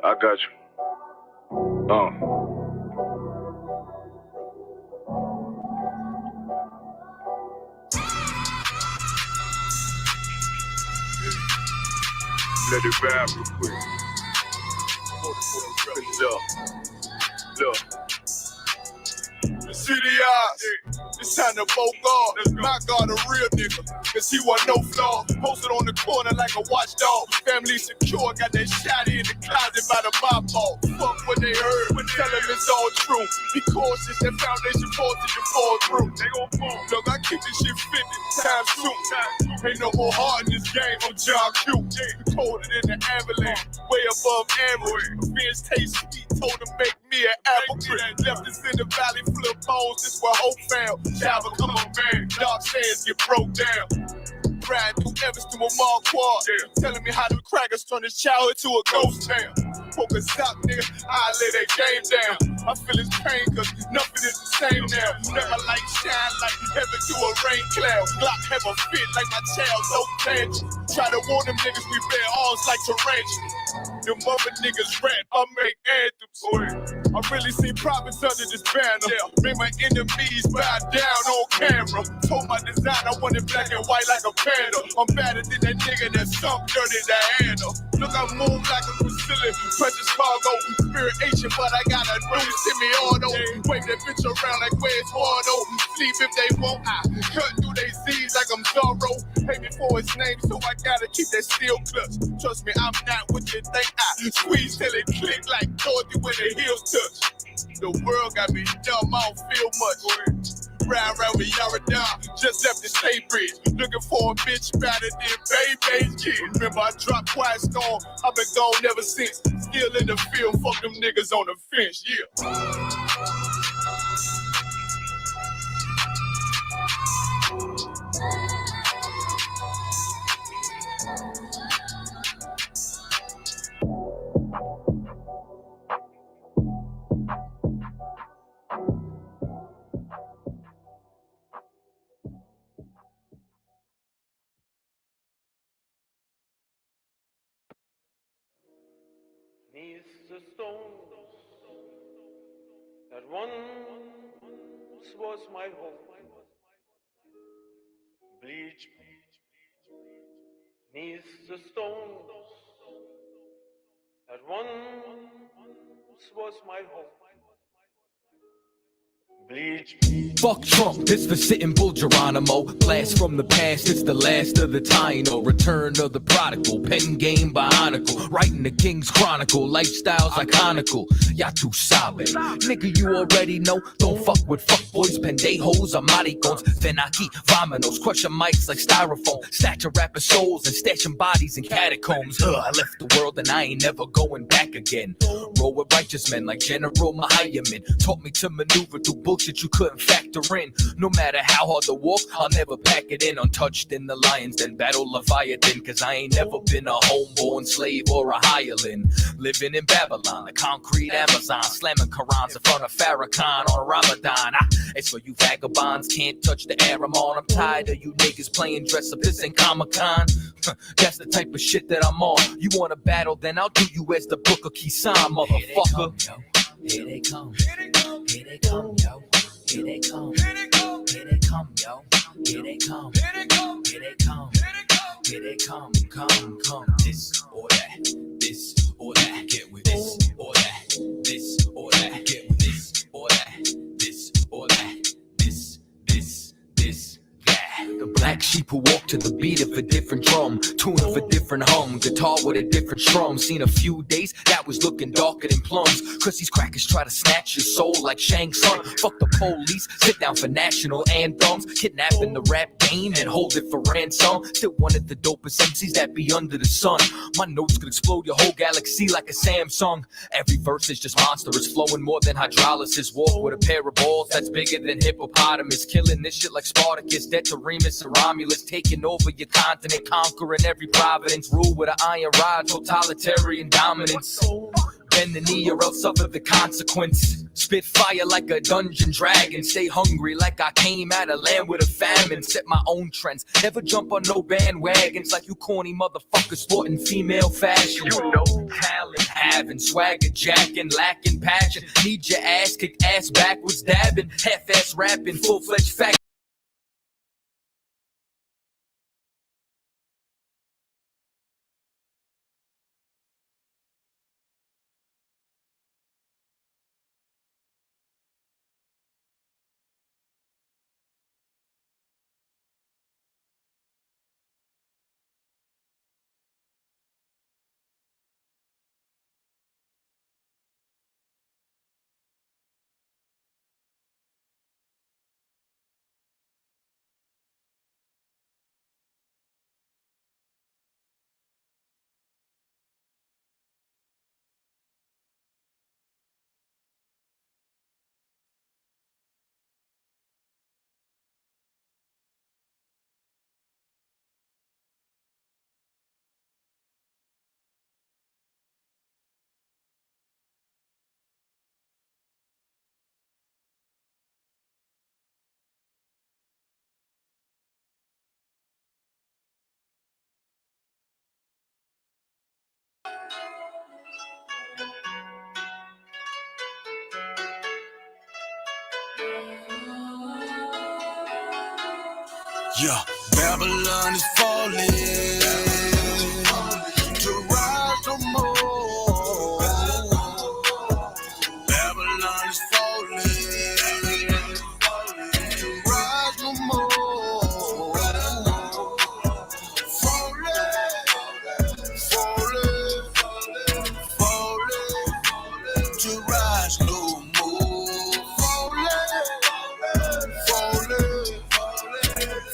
I got you. Let it vibe real quick. Look. The city eyes, it's time to vote God. My God, a real nigga, cause he wasn't no flaw. Posted on the corner like a watchdog. Family secure, got that shotty in the closet by the mob ball. Fuck what they heard, but tell them it's all true. Be cautious, that foundation falls till you fall through. They gon' fall. Look, I keep this shit 50 times soon. Ain't no more heart in this game, I'm John Q. Colder than the avalanche, way above average. Vince taste sweet, told him make me an apple tree. Left us in the valley full of bones, this where hope found. Java, come on, man, dark sands get broke down. Brand new Evans to a mall quad. Telling me how the crackers turn his childhood to a ghost town. Focus out, nigga, I lay that game down. I feel his pain, cause nothing is the same now. Never light shine like heaven through a rain cloud. Glock have a fit like my child, so tangent. Try to warn them niggas we bear arms like tarantulas. Them mother niggas rap, I make anthems. I really see prophets under this banner. Make my enemies bow down on camera. Told my design I wanted black and white like a panda. I'm better than that nigga that sunk dirty to handle. Look, I move like a Brazilian, precious cargo, spirit Asian, but I got a new semi-auto. Wave that bitch around like where's Wardo. Sleep if they won't, I cut through they Z's like I'm Zorro. Pay me for his name, so I gotta keep that steel clutch. Trust me, I'm not what you think. I squeeze till it click like Dorothy when the heels touch. The world got me dumb, I don't feel much. Round with Yaradon, just left the state bridge. Looking for a bitch better than baby's kid. Remember I dropped Quiet Storm, I've been gone ever since. Still in the field, fuck them niggas on the fence, yeah. Neath the stones that once was my home, bleach neath the stones that once was my home. Bleach. Fuck Trump, this for sitting Bull Geronimo. Blast from the past, it's the last of the Taino. Return of the prodigal, pen game bionicle. Writing the King's Chronicle, lifestyles iconical. Y'all too solid, nigga, you already know. Don't fuck with fuckboys, pendejos, or maricons. Venaki, vamanos, crushing mics like styrofoam. Snatching rapper souls and stashing bodies in catacombs. I left the world and I ain't never going back again. Roll with righteous men like General Mahayamin. Taught me to maneuver through bullshit you couldn't factor in. No matter how hard the walk, I'll never pack it in. Untouched in the lions, then battle Leviathan. Cause I ain't never been a homeborn slave or a hireling. Living in Babylon, the concrete Amazon. Slamming Qurans in front of Farrakhan on Ramadan. It's for you vagabonds, can't touch the air I'm on. I'm tired of you niggas playing dress up, this ain't Comic-Con. That's the type of shit that I'm on. You wanna battle, then I'll do you as the Book of Kisan, motherfucker. Here they come, here they come, here they come, yo. Here they come, here they come, here they come, yo. Here they come, here they come, here they come, here they come, come, this or that, this or that, get with this or that, this or that, get with this or that, this or that, this, that. The black sheep who walk to the beat of a different drum, tune of a different hum, guitar with a different strum. Seen a few days that was looking darker than plums, cause these crackers try to snatch your soul like Shang Tsung. Fuck the police, sit down for national anthems, kidnapping the rap game and hold it for ransom. Still one of the dopest MCs that be under the sun. My notes could explode your whole galaxy like a Samsung. Every verse is just monstrous, flowing more than hydrolysis. Walk with a pair of balls that's bigger than hippopotamus, killing this shit like Spartacus, dead to Remus and Romulus, taking over your continent, conquering every providence. Rule with an iron rod, totalitarian dominance. Bend the knee or else suffer the consequence. Spit fire like a dungeon dragon. Stay hungry like I came out of land with a famine. Set my own trends. Never jump on no bandwagons like you corny motherfuckers sporting female fashion. You know, talent having, swagger jacking, lacking passion. Need your ass kicked, ass backwards dabbing, half-ass rapping, full-fledged fact. Yeah, Babylon is falling to rise no more. Babylon is falling to rise no more. Falling to rise no more.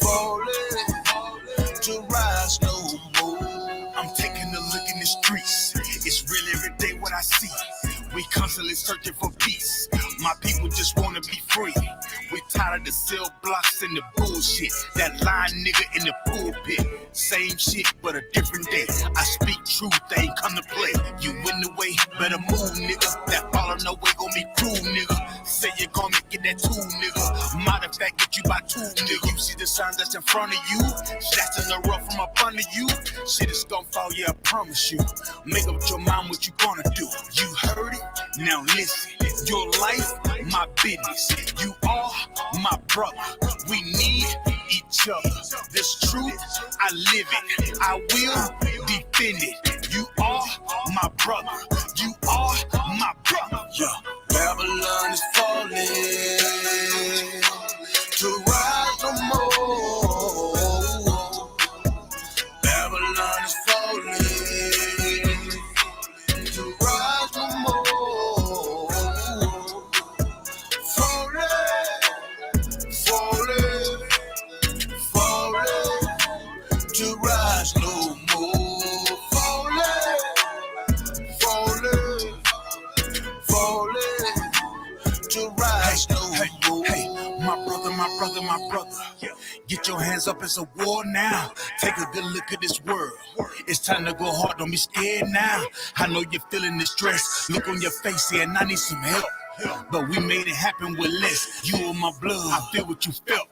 Falling to rise no more. I'm taking a look in the streets. It's real every day what I see. We constantly searching for peace. My people just wanna be free. We tired of the cell blocks and the bullshit. That lying nigga in the pulpit. Same shit, but a different day. I speak truth, they ain't come to play. You in the way, better move, nigga. That follow no way gon' be cruel, nigga. Say you're gonna get that tool, nigga. Matter of fact, get you by two, nigga. You see the sign that's in front of you? That's in the rough from up under you. Shit is gonna fall, yeah, I promise you. Make up your mind what you gonna do. You heard it? Now listen. Your life, my business. You are my brother. We need each other. This truth, I live it. I will defend it. You are my brother. You are my brother. Yeah. Babylon is falling to rise no more. Babylon is falling to rise no more. Falling to rise no more. Falling to rise no more. Hey, my brother. Get your hands up, it's a war now. Take a good look at this world. It's time to go hard, don't be scared now. I know you're feeling the stress. Look on your face and I need some help. But we made it happen with less. You and my blood, I feel what you felt.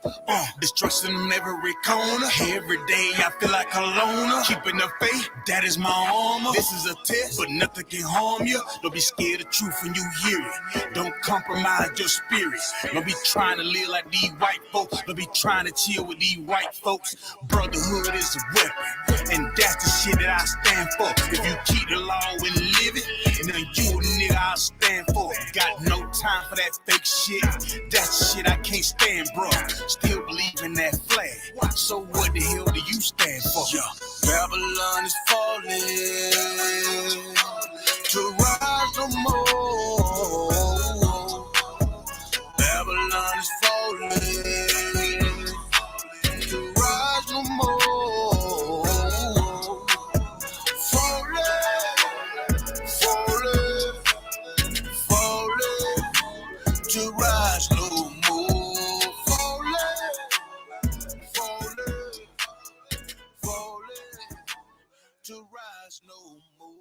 Destruction in every corner. Every day I feel like a loner. Keeping the faith, that is my armor. This is a test, but nothing can harm you. Don't be scared of truth when you hear it. Don't compromise your spirit. Don't be trying to live like these white folks. Don't be trying to chill with these white folks. Brotherhood is a weapon, and that's the shit that I stand for. If you keep the law and live it, then you a nigga I stand for. Got no time for that fake shit. That's the shit I can't stand, bro. Still believe in that flag. So what the hell do you stand for? Yeah. Babylon is falling to rise no more. Babylon is falling to rise no more. Falling to rise no more. Falling to rise no more.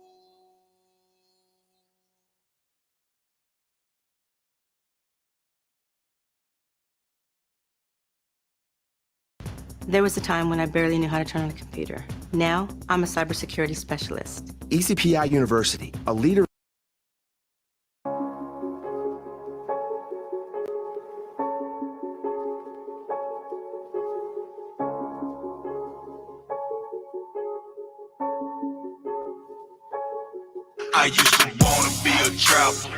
There was a time when I barely knew how to turn on a computer. Now, I'm a cybersecurity specialist. ECPI University, a leader. I used to wanna be a trapper.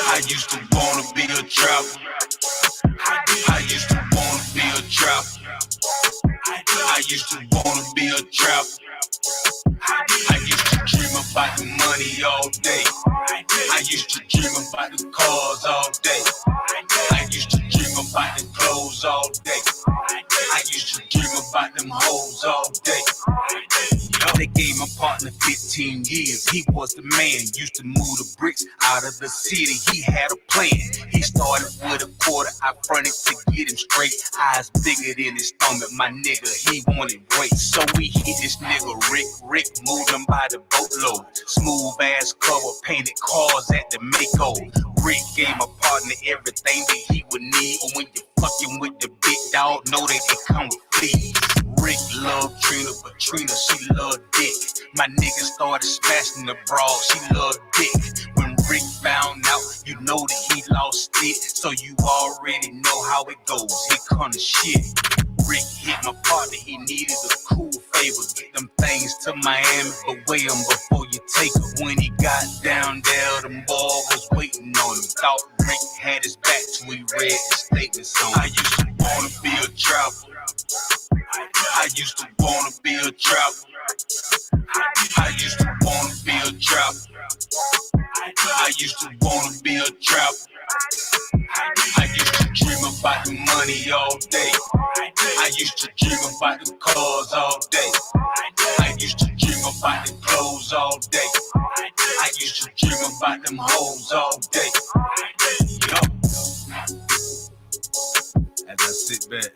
I used to wanna be a trapper. I used to wanna be a trapper. I used to wanna be a trapper. I used to dream about the money all day. I used to dream about the cars all day. I used to dream about the clothes all day. I used to dream about them hoes all day. They gave my partner 15 years. He was the man. Used to move the bricks out of the city. He had a plan. He started with a quarter. I fronted to get him straight. Eyes bigger than his stomach. My nigga, he wanted weight. So we hit this nigga Rick moved him by the boatload. Smooth ass cover, painted cars at the Mako. Rick gave my partner everything that he would need. But when you fucking with the big dog, know that they come with fleas. Rick loved Trina, but Trina, she loved dick. My nigga started smashing the broad, she loved dick. When Rick found out, you know that he lost it. So you already know how it goes, here come the shit. Rick hit my partner, he needed a cool favor. Get them things to Miami, but weigh them before you take them. When he got down there, them boys was waiting on him. Thought Rick had his back till he read the statements on. I used to wanna be a trapper. I used to wanna be a trapper. I used to wanna be a trapper. I used to wanna be a trapper. I used to dream about the money all day. I used to dream about the cars all day. I used to dream about the clothes all day. I used to dream about them hoes all day. Yup. As I sit back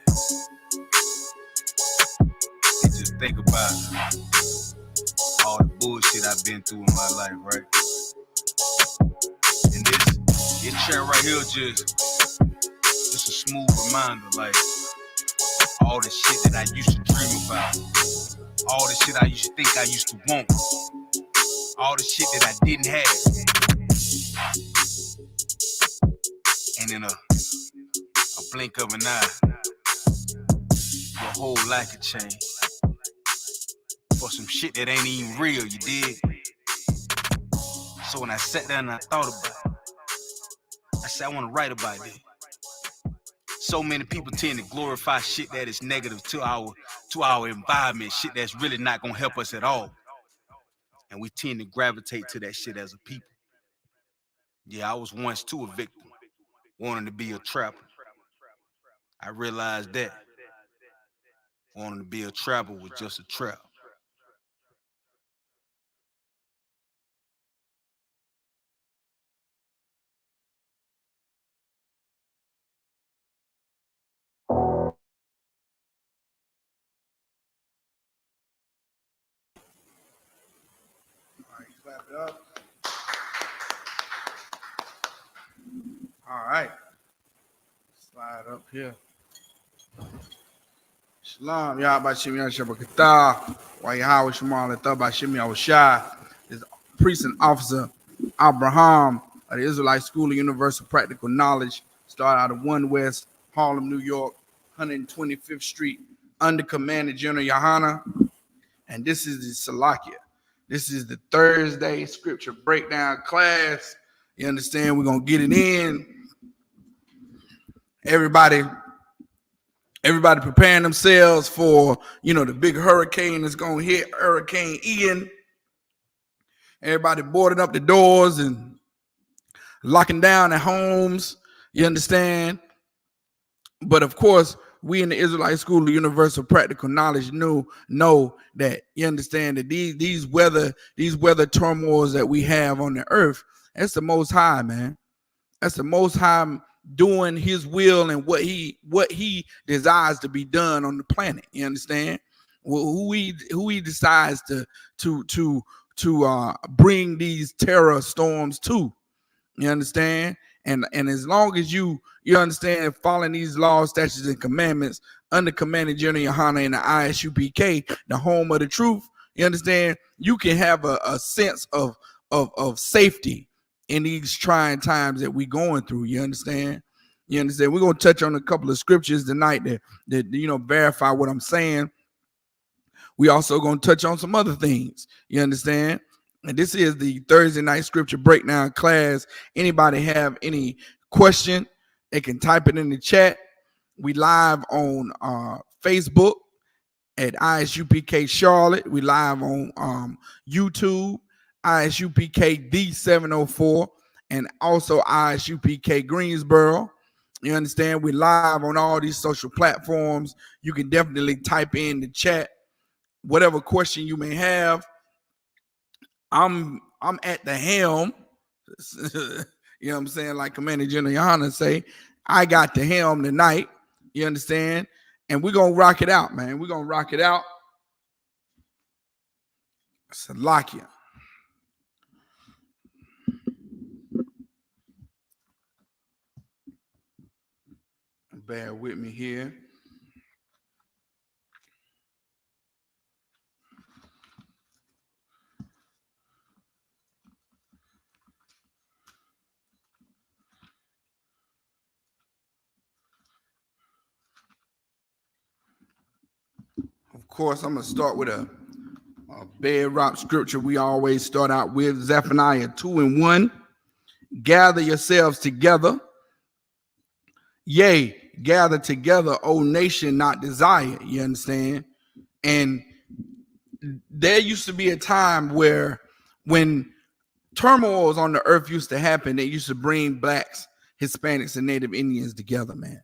and just think about all the bullshit I've been through in my life, right? And this chair right here just a smooth reminder, like all the shit that I used to dream about, all the shit I used to think I used to want, all the shit that I didn't have. And in a blink of an eye, your whole life could change for some shit that ain't even real, you dig? So when I sat down and I thought about it, I said I want to write about it. So many people tend to glorify shit that is negative to our environment, shit that's really not gonna help us at all. And we tend to gravitate to that shit as a people. Yeah, I was once too a victim, wanting to be a trapper. I realized that wanting to be a trapper was just a trap. Clap it up. All right. Slide up here. Shalom, y'all. Bashim Yashabakata. Why Yahweh Shemal Letha Bashim Yahushai is precinct officer Abraham of the Israelite School of Universal Practical Knowledge. Started out of 1 West Harlem, New York, 125th Street, under Commander General Yohana. And this is the Salakia. This is the Thursday scripture breakdown class. You understand? We're going to get it in. Everybody preparing themselves for, the big hurricane that's going to hit, Hurricane Ian. Everybody boarding up the doors and locking down their homes. You understand? But of course, we in the Israelite School of Universal Practical Knowledge know that, you understand, that these weather turmoils that we have on the earth, that's the Most High, man. That's the Most High doing His will and what he desires to be done on the planet. You understand? Who he decides to bring these terror storms to. You understand? And as long as you understand following these laws, statutes, and commandments under Commanding General Yohana in the ISUPK, the home of the truth, you understand, you can have a sense of safety in these trying times that we're going through. You understand? You understand? We're going to touch on a couple of scriptures tonight that verify what I'm saying. We also going to touch on some other things. You understand? And this is the Thursday night scripture breakdown class. Anybody have any question, they can type it in the chat. We live on Facebook at ISUPK Charlotte. We live on YouTube, ISUPK D704, and also ISUPK Greensboro. You understand? We live on all these social platforms. You can definitely type in the chat whatever question you may have. I'm at the helm. You know what I'm saying? Like Commander General Yohana say, I got the helm tonight. You understand? And we're going to rock it out, man. We're going to rock it out. Salakia. Bear with me here. Of course, I'm going to start with a bedrock scripture we always start out with, Zephaniah 2:1. Gather yourselves together. Yea, gather together, O nation not desired. You understand? And there used to be a time where when turmoils on the earth used to happen, they used to bring blacks, Hispanics, and Native Indians together, man.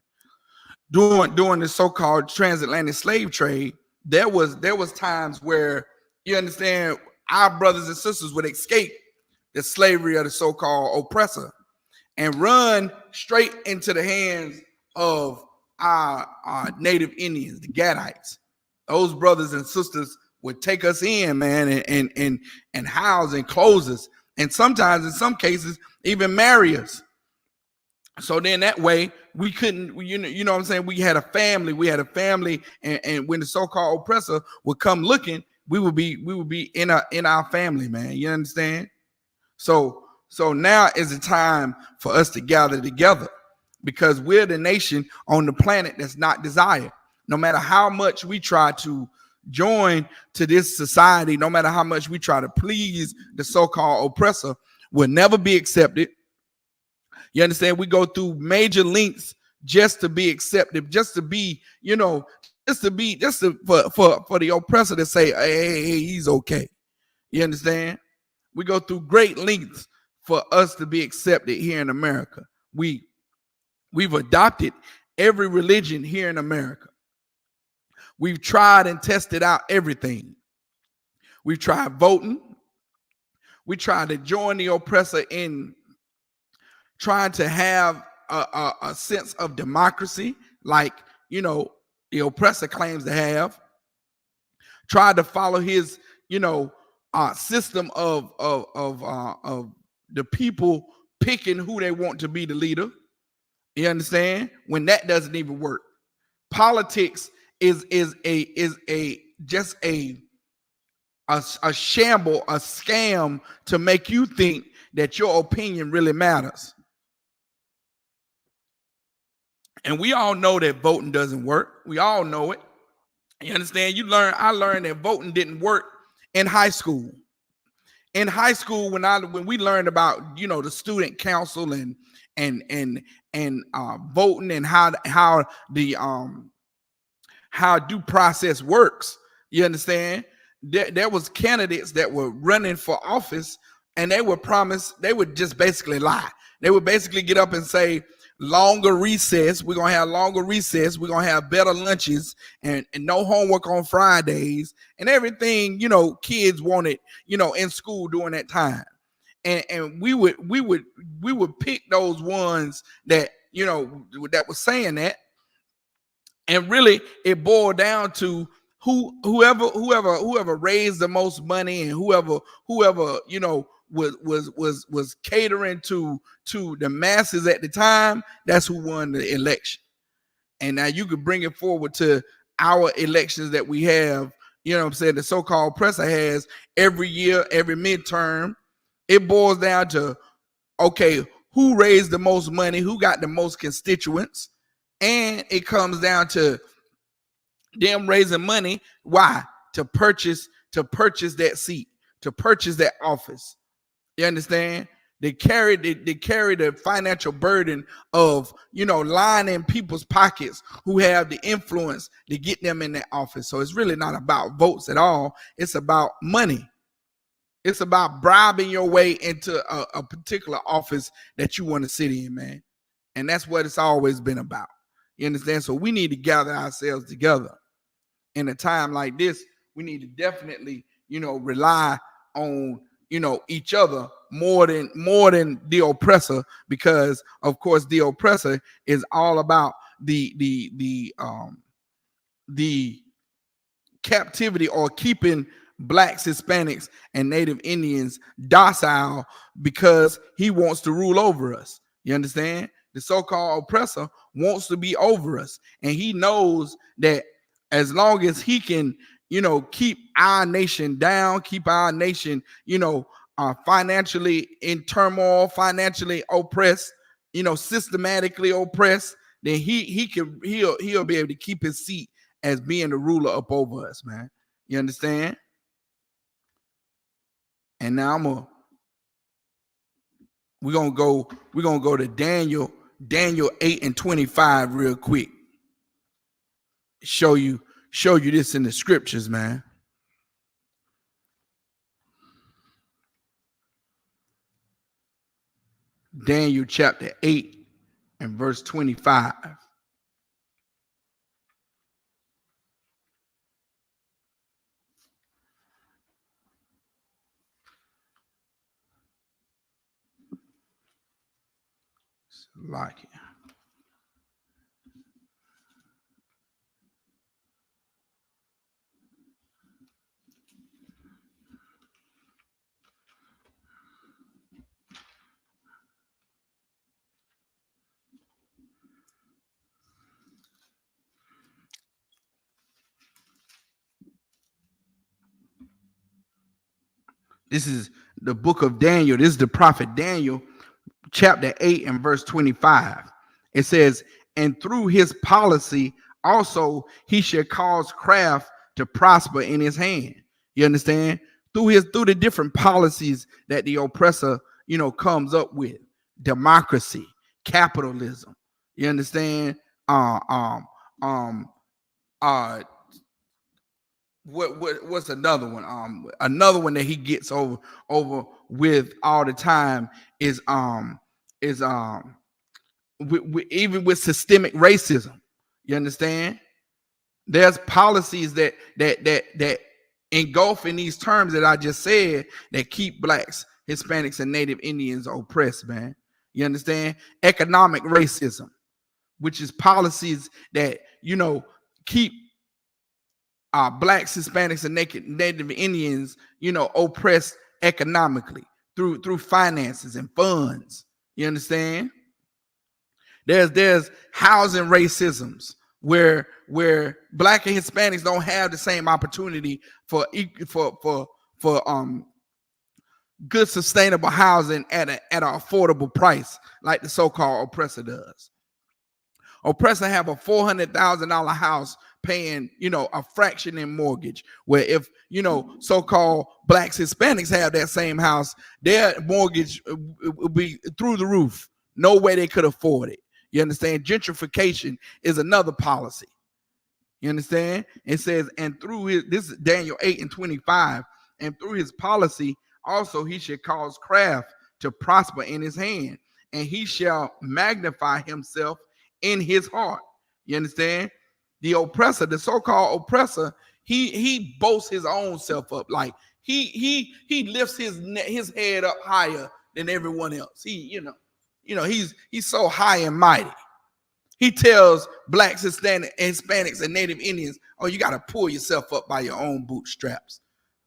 During the so-called transatlantic slave trade, there was times where, you understand, our brothers and sisters would escape the slavery of the so-called oppressor and run straight into the hands of our Native Indians, the Gadites. Those brothers and sisters would take us in, man, and house and clothe us, and sometimes, in some cases, even marry us. So then that way we couldn't, you know what I'm saying? We had a family, and when the so-called oppressor would come looking, we would be in our family, man. You understand? So now is the time for us to gather together, because we're the nation on the planet that's not desired. No matter how much we try to join to this society, no matter how much we try to please the so-called oppressor, we'll never be accepted. You understand? We go through major lengths just to be accepted, just to be, for the oppressor to say, hey, he's okay. You understand? We go through great lengths for us to be accepted here in America. We've adopted every religion here in America. We've tried and tested out everything. We've tried voting. We tried to join the oppressor in trying to have a sense of democracy, like, the oppressor claims to have. Tried to follow his, system of the people picking who they want to be the leader. You understand? When that doesn't even work. Politics is just a shamble, a scam to make you think that your opinion really matters. And we all know that voting doesn't work. We all know it. You understand? I learned that voting didn't work in high school. In high school, when we learned about, the student council and voting and how due process works, you understand? There was candidates that were running for office, and they would just basically lie. They would basically get up and say, longer recess, we're going to have longer recess, we're going to have better lunches, and no homework on Fridays, and everything, kids wanted, in school during that time. And we would pick those ones that, that was saying that. And really it boiled down to whoever raised the most money, and whoever was catering to the masses at the time, that's who won the election. And now you could bring it forward to our elections that we have. You know what I'm saying? The so-called oppressor has every year, every midterm. It boils down to, okay, who raised the most money, who got the most constituents, and it comes down to them raising money. Why? To purchase that seat, to purchase that office. You understand? They carry the financial burden of, you know, lining people's pockets who have the influence to get them in that office. So it's really not about votes at all. It's about money. It's about bribing your way into a particular office that you want to sit in, man. And that's what it's always been about. You understand? So we need to gather ourselves together. In a time like this, we need to definitely, you know, rely on, you know, each other more than the oppressor, because of course the oppressor is all about the captivity, or keeping blacks, Hispanics, and Native Indians docile because he wants to rule over us. You understand? The so-called oppressor wants to be over us, and he knows that as long as he can, you know, keep our nation down, keep our nation, you know, financially in turmoil, financially oppressed, you know, systematically oppressed, then he'll be able to keep his seat as being the ruler up over us, man. You understand? And now we're gonna go to Daniel 8:25 real quick. Show you this in the scriptures, man. Daniel chapter 8 and verse 25. Like it. This is the book of Daniel. This is the prophet Daniel, chapter 8 and verse 25. It says, and through his policy also he shall cause craft to prosper in his hand. You understand? Through the different policies that the oppressor, you know, comes up with. Democracy, capitalism. You understand? What's another one? Another one that he gets over with all the time is even with systemic racism. You understand? There's policies that engulf in these terms that I just said that keep blacks, Hispanics, and Native Indians oppressed, man. You understand? Economic racism, which is policies that, you know, keep blacks, Hispanics, and Native Indians, you know, oppressed economically through finances and funds. You understand? There's housing racisms where black and Hispanics don't have the same opportunity for good sustainable housing at an affordable price like the so-called oppressor does. Oppressor have a $400,000 house paying, you know, a fraction in mortgage, where if, you know, so-called blacks, Hispanics have that same house, their mortgage would be through the roof. No way they could afford it. You understand? Gentrification is another policy. You understand? It says, and through his, this is Daniel 8 and 25, and through his policy also he should cause craft to prosper in his hand, and he shall magnify himself in his heart. You understand? The oppressor, the so-called oppressor, he boasts his own self up. Like he lifts his head up higher than everyone else. He's so high and mighty. He tells blacks, Hispanics, and Native Indians, oh, you got to pull yourself up by your own bootstraps.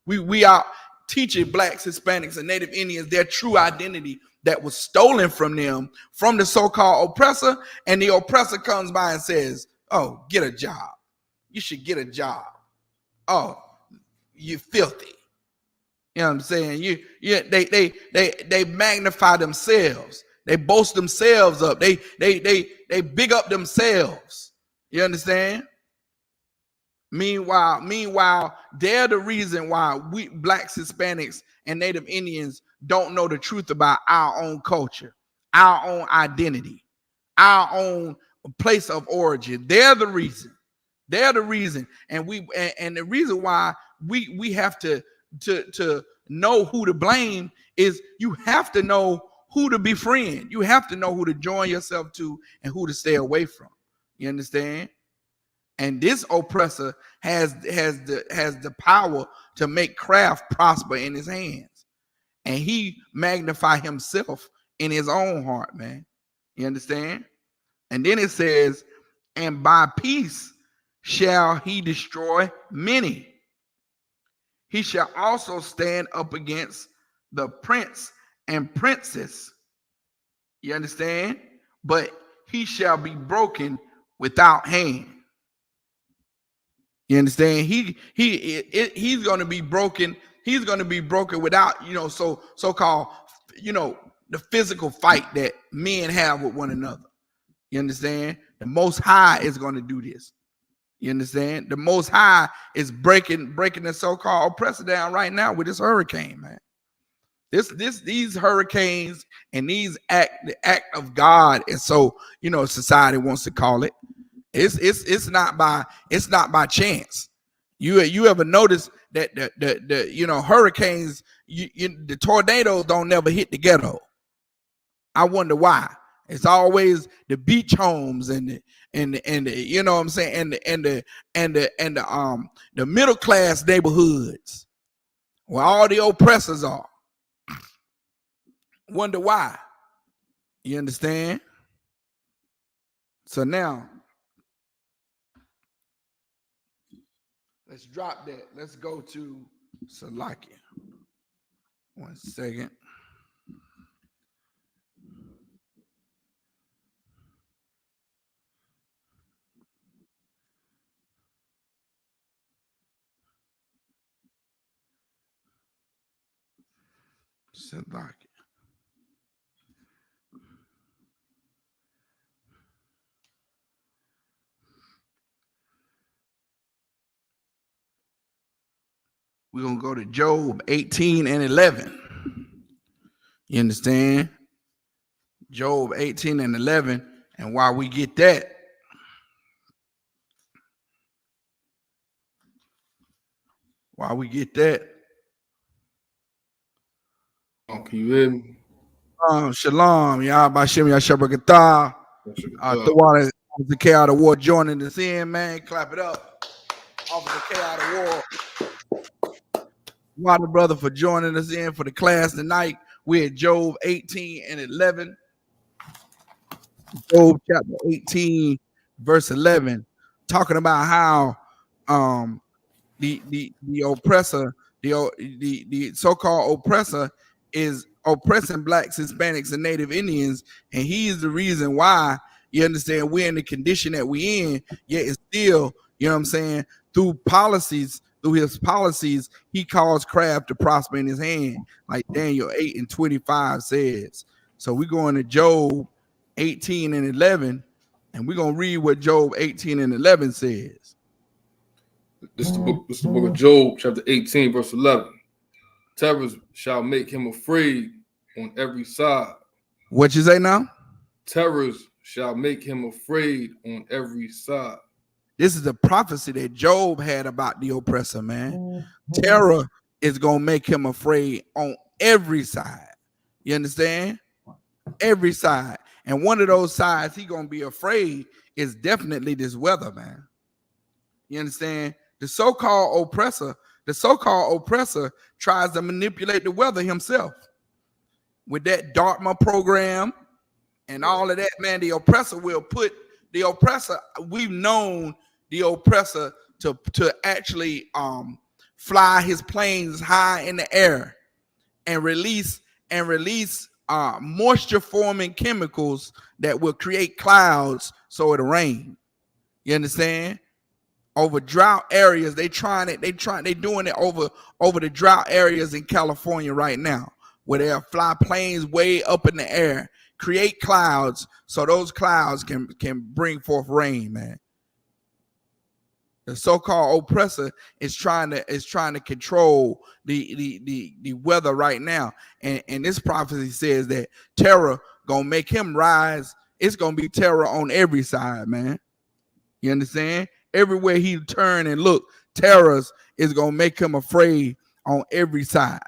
We are teaching blacks, Hispanics, and Native Indians their true identity that was stolen from them from the so-called oppressor, and the oppressor comes by and says, Oh, get a job. You should get a job. Oh, you filthy. You know what I'm saying? They magnify themselves. They boast themselves up. They big up themselves. You understand? Meanwhile, they're the reason why we blacks, Hispanics, and Native Indians don't know the truth about our own culture, our own identity, our own place of origin. They're the reason. They're the reason, and the reason why we have to know who to blame is you have to know who to befriend. You have to know who to join yourself to and who to stay away from. You understand? And this oppressor has the power to make craft prosper in his hands, and he magnify himself in his own heart, man. You understand? And then it says, and by peace shall he destroy many. He shall also stand up against the prince and princess. You understand? But he shall be broken without hand. You understand? He's going to be broken. He's going to be broken without, so-called, the physical fight that men have with one another. You understand? The Most High is going to do this. You understand? The Most High is breaking the so-called oppressor down right now with this hurricane, man. These hurricanes and the act of God, and so society wants to call it. It's not by chance. You ever notice that the hurricanes, the tornadoes don't never hit the ghetto? I wonder why. It's always the beach homes and the you know what I'm saying, and the middle class neighborhoods where all the oppressors are. Wonder why. You understand? So now let's drop that. Let's go to Salakia. 1 second. Salakia. We're going to go to Job 18 and 11. You understand? Job 18 and 11. And while we get that, Can you hear me? Shalom, Yah Bashem Yashabakatah. The N.W.O joining us in, man. Clap it up. Officer N.W.O. Water brother for joining us in for the class tonight. We're at Job 18 and 11. Job chapter 18, verse 11, talking about how the oppressor, the so-called oppressor is oppressing blacks, Hispanics, and Native Indians, and he is the reason why, you understand, we're in the condition that we're in, yet it's still, you know what I'm saying, through his policies, he caused craft to prosper in his hand, like Daniel 8 and 25 says. So we're going to Job 18 and 11, and we're going to read what Job 18 and 11 says. This is the book of Job, chapter 18, verse 11. Terrors shall make him afraid on every side. What you say now? Terrors shall make him afraid on every side. This is a prophecy that Job had about the oppressor, man. Terror is going to make him afraid on every side. You understand? Every side. And one of those sides he going to be afraid is definitely this weather, man. You understand? The so-called oppressor tries to manipulate the weather himself with that Dartmouth program and all of that, man. The oppressor we've known the oppressor to actually fly his planes high in the air and release moisture forming chemicals that will create clouds so it'll rain. You understand? Over drought areas, they doing it over the drought areas in California right now, where they'll fly planes way up in the air, create clouds, so those clouds can bring forth rain, man. The so-called oppressor is trying to control the weather right now, and this prophecy says that terror gonna make him rise. It's gonna be terror on every side, man. You understand? Everywhere he turn and look, terrors is gonna make him afraid on every side.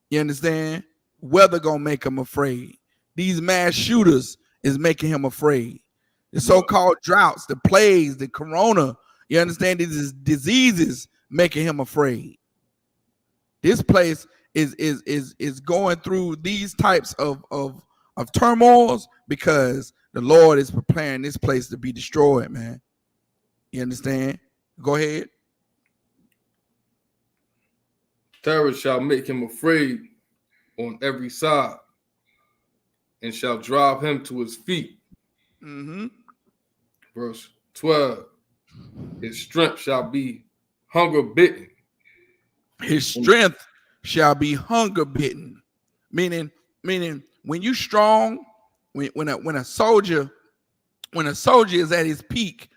You understand? Weather gonna make him afraid. These mass shooters is making him afraid. The so-called droughts, the plagues, the corona. You understand? These diseases making him afraid. This place is going through these types of turmoils because the Lord is preparing this place to be destroyed, man. You understand? Go ahead. Terror shall make him afraid on every side, and shall drive him to his feet. Mm-hmm. Verse 12. His strength shall be hunger bitten. His strength shall be hunger bitten. Meaning when you strong, when a soldier is at his peak,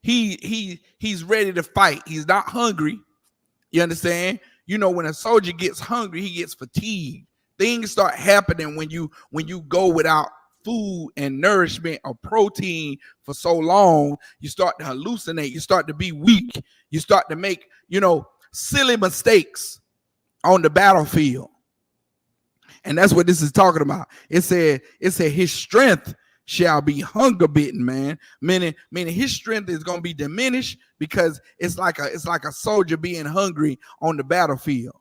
he's ready to fight. He's not hungry. You understand? You know, when a soldier gets hungry, he gets fatigued. Things start happening when you go without food and nourishment or protein for so long. You start to hallucinate. You start to be weak. You start to make, silly mistakes on the battlefield. And that's what this is talking about. It said his strength shall be hunger bitten, man. Meaning his strength is going to be diminished because it's like a soldier being hungry on the battlefield.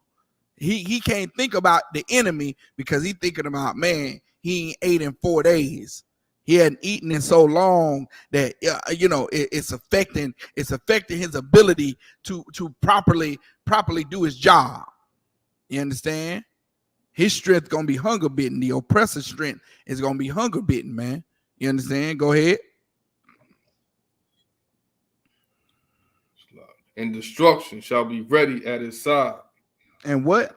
He can't think about the enemy because he's thinking about, man, he ain't ate in 4 days. He hadn't eaten in so long that it's affecting his ability to properly do his job. You understand? His strength gonna be hunger bitten. The oppressor's strength is gonna be hunger bitten, man. You understand? Go ahead. And destruction shall be ready at his side. And what?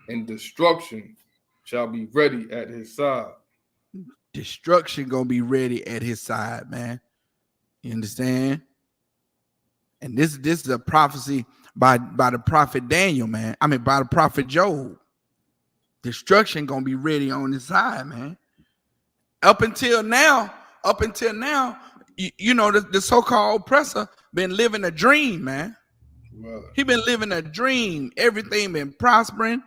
And destruction shall be ready at his side. Destruction gonna be ready at his side, man. You understand? And this is a prophecy by the prophet Daniel, man. I mean, by the prophet Job. Destruction gonna be ready on his side, man. Up until now, the so-called oppressor been living a dream, man. Wow. He been living a dream. Everything been prospering.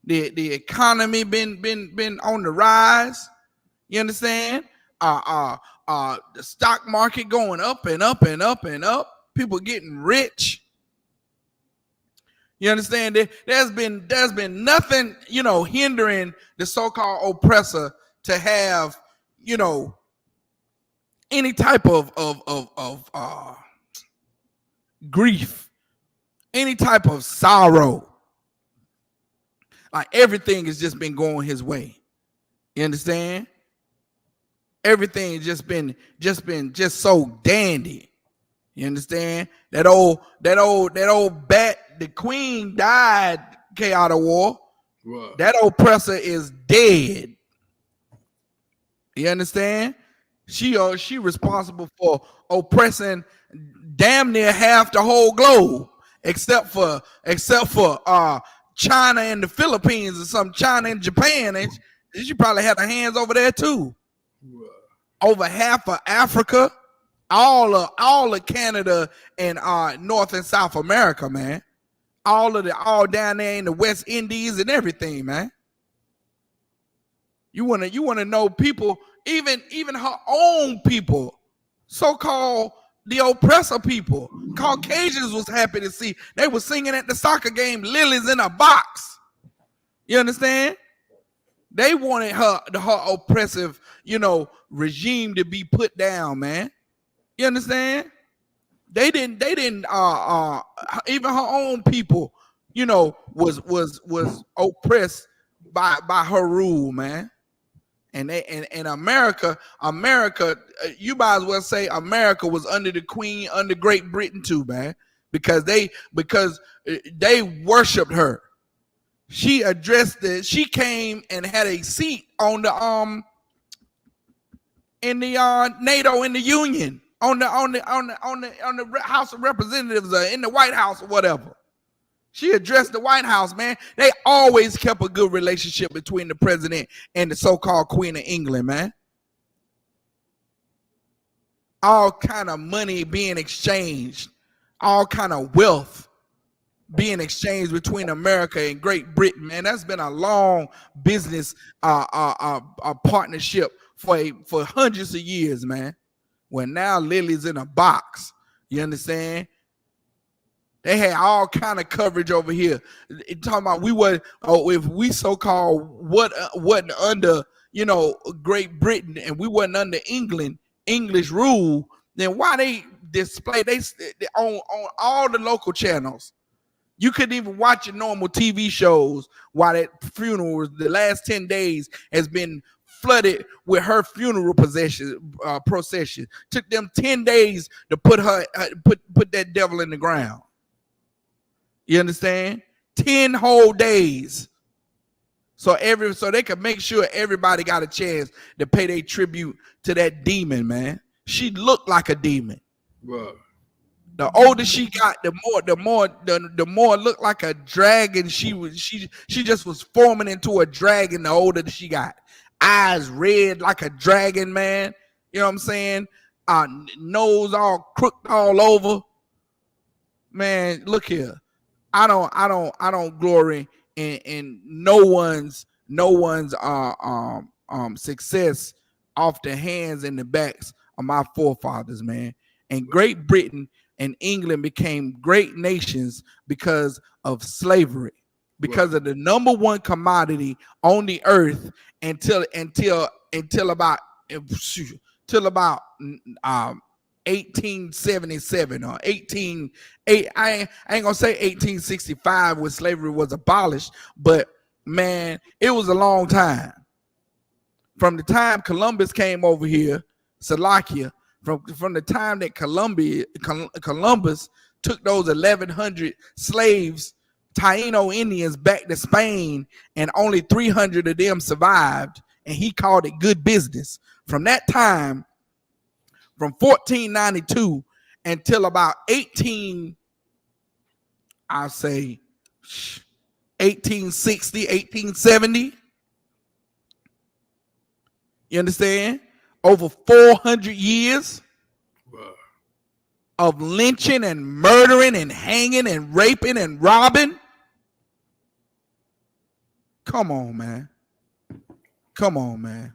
The economy been on the rise. You understand? The stock market going up and up and up and up. People getting rich. You understand? There's been nothing, hindering the so-called oppressor to have, any type of grief, any type of sorrow. Like everything has just been going his way. You understand? Everything just been so dandy. You understand? That old bat, the queen died, N.W.O. Wow. That oppressor is dead. You understand? She responsible for oppressing damn near half the whole globe, except for China and the Philippines or some China and Japan. And she probably had her hands over there too. Wow. Over half of Africa, all of Canada and North and South America, man. All down there in the West Indies and everything, man. You wanna know people, even her own people, so-called the oppressor people. Caucasians was happy to see. They were singing at the soccer game, "Lilies in a Box." You understand? They wanted her oppressive, regime to be put down, man. You understand? They didn't even her own people, was oppressed by her rule, man. And America, you might as well say America was under the Queen, under Great Britain too, man, because they worshipped her. She addressed it. She came and had a seat on the in the NATO, in the Union, on the House of Representatives, in the White House or whatever. She addressed the White House, man. They always kept a good relationship between the president and the so-called Queen of England, man. All kind of money being exchanged, all kind of wealth being exchanged between America and Great Britain, man. That's been a long business partnership for hundreds of years, man. Well, now Lily's in a box. You understand? They had all kind of coverage over here. Talking about if we so-called wasn't under, Great Britain, and we wasn't under English rule, then why they display they on all the local channels? You couldn't even watch your normal TV shows while that funeral, the last 10 days, has been flooded with her funeral procession. Took them 10 days to put that devil in the ground. You understand? 10 whole days. So they could make sure everybody got a chance to pay their tribute to that demon, man. She looked like a demon. Right. The older she got, the more looked like a dragon. She just was forming into a dragon the older she got. Eyes red like a dragon, man. You know what I'm saying? Nose all crooked all over. Man, look here. I don't glory in no one's success off the hands and the backs of my forefathers, man. And Great Britain and England became great nations because of slavery, because of the number one commodity on the earth until about 1877 or I ain't gonna say 1865 when slavery was abolished, but man, it was a long time. From the time Columbus came over here, Slovakia, from the time that Columbus took those 1,100 slaves, Taino Indians, back to Spain, and only 300 of them survived, and he called it good business. From that time, from 1492 until about 1860, 1870. You understand? Over 400 years of lynching and murdering and hanging and raping and robbing. Come on, man. Come on, man.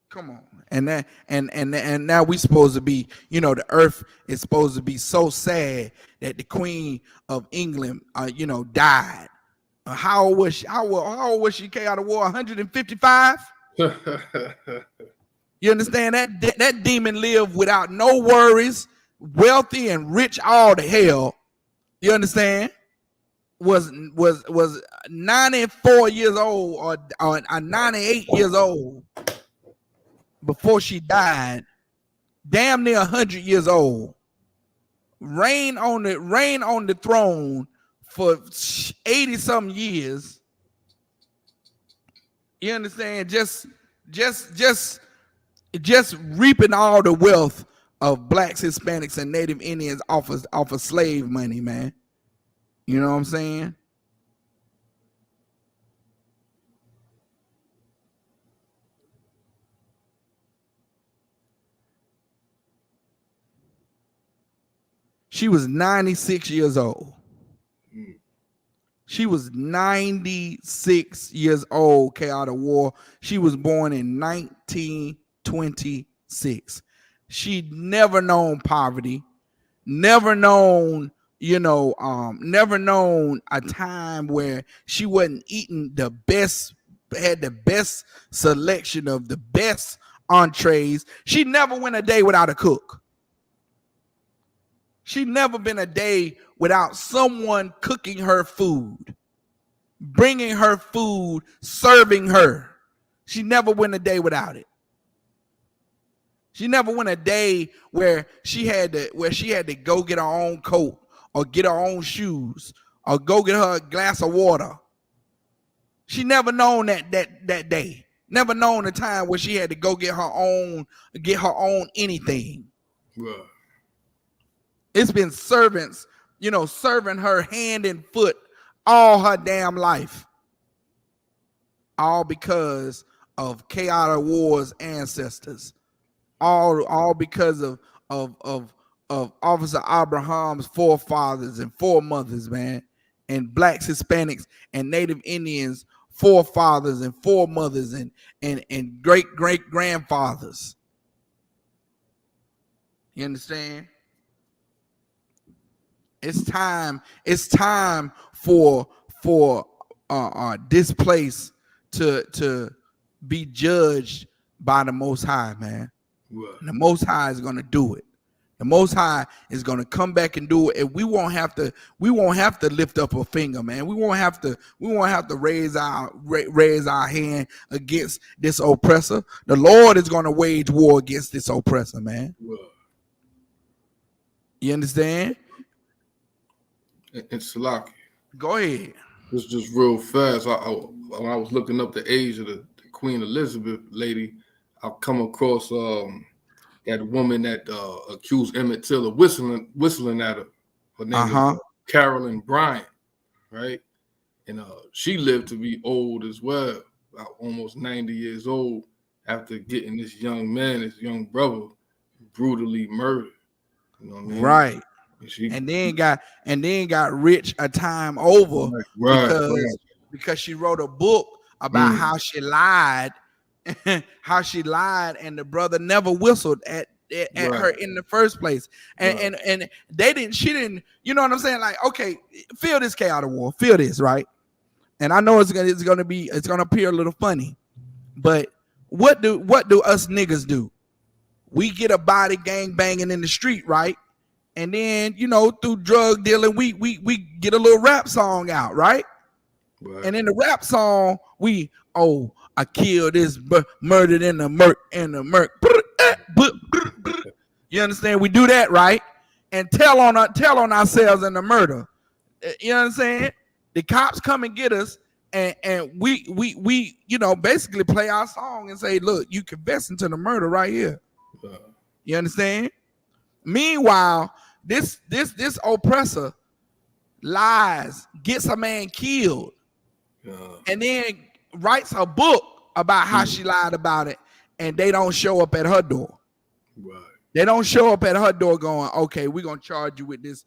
Come on. And now we supposed to be, the earth is supposed to be so sad that the Queen of England, died. How old was she? How old was she? Came out of war 155. You understand that demon lived without no worries, wealthy and rich all the hell. You understand? Was 94 years old or 98 years old before she died. Damn near 100 years old. Reign on the throne for 80 something years. You understand? Just reaping all the wealth of blacks, Hispanics, and Native Indians off of slave money, man. You know what I'm saying? She was 96 years old. She was 96 years old, came out of war. She was born in 1926. She'd never known poverty, never known, never known a time where she wasn't eating the best, had the best selection of the best entrees. She never went a day without a cook. She never been a day without someone cooking her food, bringing her food, serving her. She never went a day without it. She never went a day where she had to go get her own coat or get her own shoes or go get her a glass of water. She never known that day. Never known a time where she had to go get her own anything. Right. It's been servants, serving her hand and foot all her damn life. All because of N.W.O's ancestors. All because of Officer Abraham's forefathers and foremothers, man, and blacks, Hispanics, and Native Indians forefathers and foremothers and great grandfathers. You understand? It's time for this place to be judged by the Most High, man. Right. And the Most High is going to do it. The Most High is going to come back and do it, and we won't have to lift up a finger, man. We won't have to raise our hand against this oppressor. The Lord is going to wage war against this oppressor, man. Right. You understand? And Salaki, Go ahead. just real fast. When I was looking up the age of the Queen Elizabeth lady, I come across that woman that accused Emmett Till of whistling at her. Her name is Carolyn Bryant, right? And she lived to be old as well, about almost 90 years old, after getting this young brother, brutally murdered. You know what I mean? Right. And And then got rich a time over because she wrote a book about how she lied, and the brother never whistled at her in the first place. And she didn't, you know what I'm saying? Like, okay, feel this N.W.O, feel this, right? And I know it's gonna appear a little funny, but what do us niggas do? We get a body gang banging in the street, right? And then, through drug dealing, we get a little rap song out, right? And in the rap song, I killed this, murdered in the murk. You understand? We do that, right? And tell on ourselves in the murder. You know what I'm saying? The cops come and get us, and we basically play our song and say, look, you confessing to the murder right here. You understand? Meanwhile, this oppressor lies, gets a man killed, and then writes a book about how she lied about it, and they don't show up at her door. Right. They don't show up at her door going, okay, we're gonna charge you with this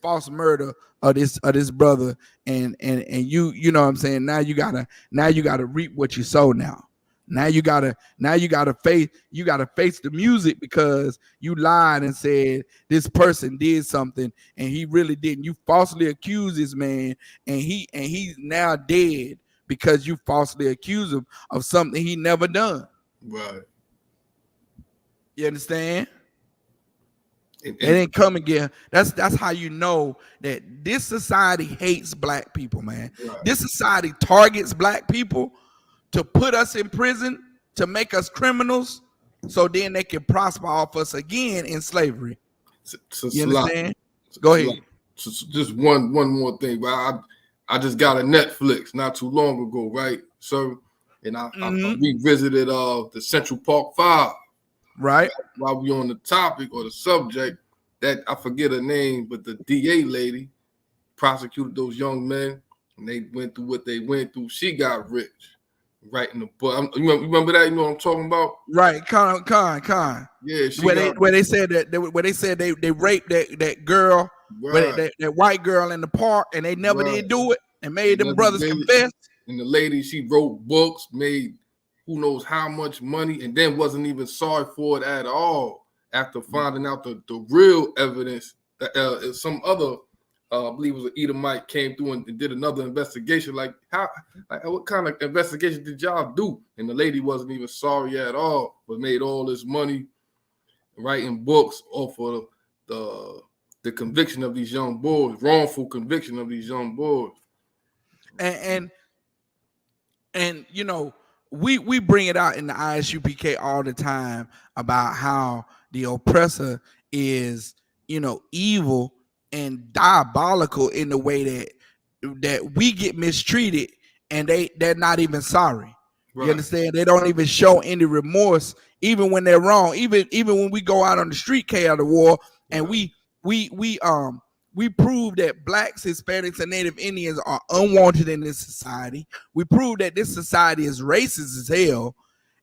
false murder of this brother, and you know what I'm saying? Now you gotta reap what you sow now. Now you gotta face the music because you lied and said this person did something and he really didn't. You falsely accused this man and he's now dead because you falsely accused him of something he never done. Right. You understand? They didn't come again. That's how you know that this society hates black people, man. Right. This society targets black people to put us in prison, to make us criminals, so then they can prosper off us again in slavery. You understand? Go ahead. Just one more thing. I just got a Netflix not too long ago, right? So, and I revisited the Central Park 5. Right. While we on the topic or the subject, that I forget her name, but the DA lady prosecuted those young men, and they went through what they went through. She got rich. Writing the book. You remember that? You know what I'm talking about? Right, Con. Yeah, where they said they raped that girl, that white girl in the park, and they never did do it, and made them brothers confess. And the lady, she wrote books, made who knows how much money, and then wasn't even sorry for it at all after finding out the real evidence that some other. I believe it was an Edomite came through and did another investigation. Like what kind of investigation did y'all do? And the lady wasn't even sorry at all, but made all this money writing books off of the conviction of these young boys, wrongful conviction of these young boys. And we bring it out in the ISUPK all the time about how the oppressor is, evil and diabolical in the way that we get mistreated, and they're not even sorry. You understand? They don't even show any remorse, even when they're wrong. Even when we go out on the street, N.W.O, and we prove that blacks, Hispanics, and Native Indians are unwanted in this society. We prove that this society is racist as hell,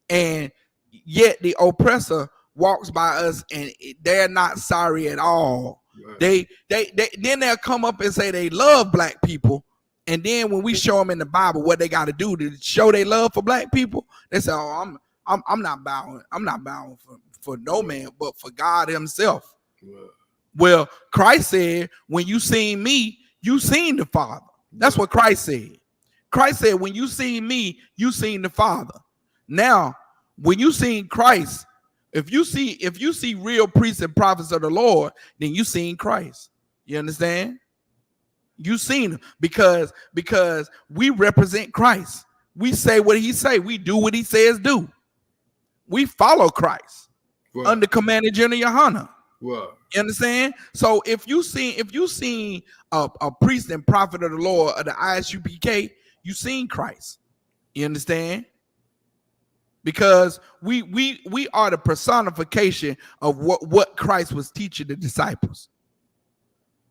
and yet the oppressor walks by us and they're not sorry at all. Right. They then they'll come up and say they love black people, and then when we show them in the Bible what they got to do to show their love for black people, they say, "Oh, I'm not bowing. I'm not bowing for no man, but for God Himself." Right. Well, Christ said, "When you seen me, you seen the Father." That's what Christ said. Christ said, "When you seen me, you seen the Father." Now, when you seen Christ, if you see real priests and prophets of the Lord, then you seen Christ. You understand? You seen him because we represent Christ. We say what He say. We do what He says do. We follow Christ under Commander General Yohana. Wow. You understand? So if you seen a priest and prophet of the Lord of the ISUPK, you seen Christ. You understand? Because we are the personification of what Christ was teaching the disciples.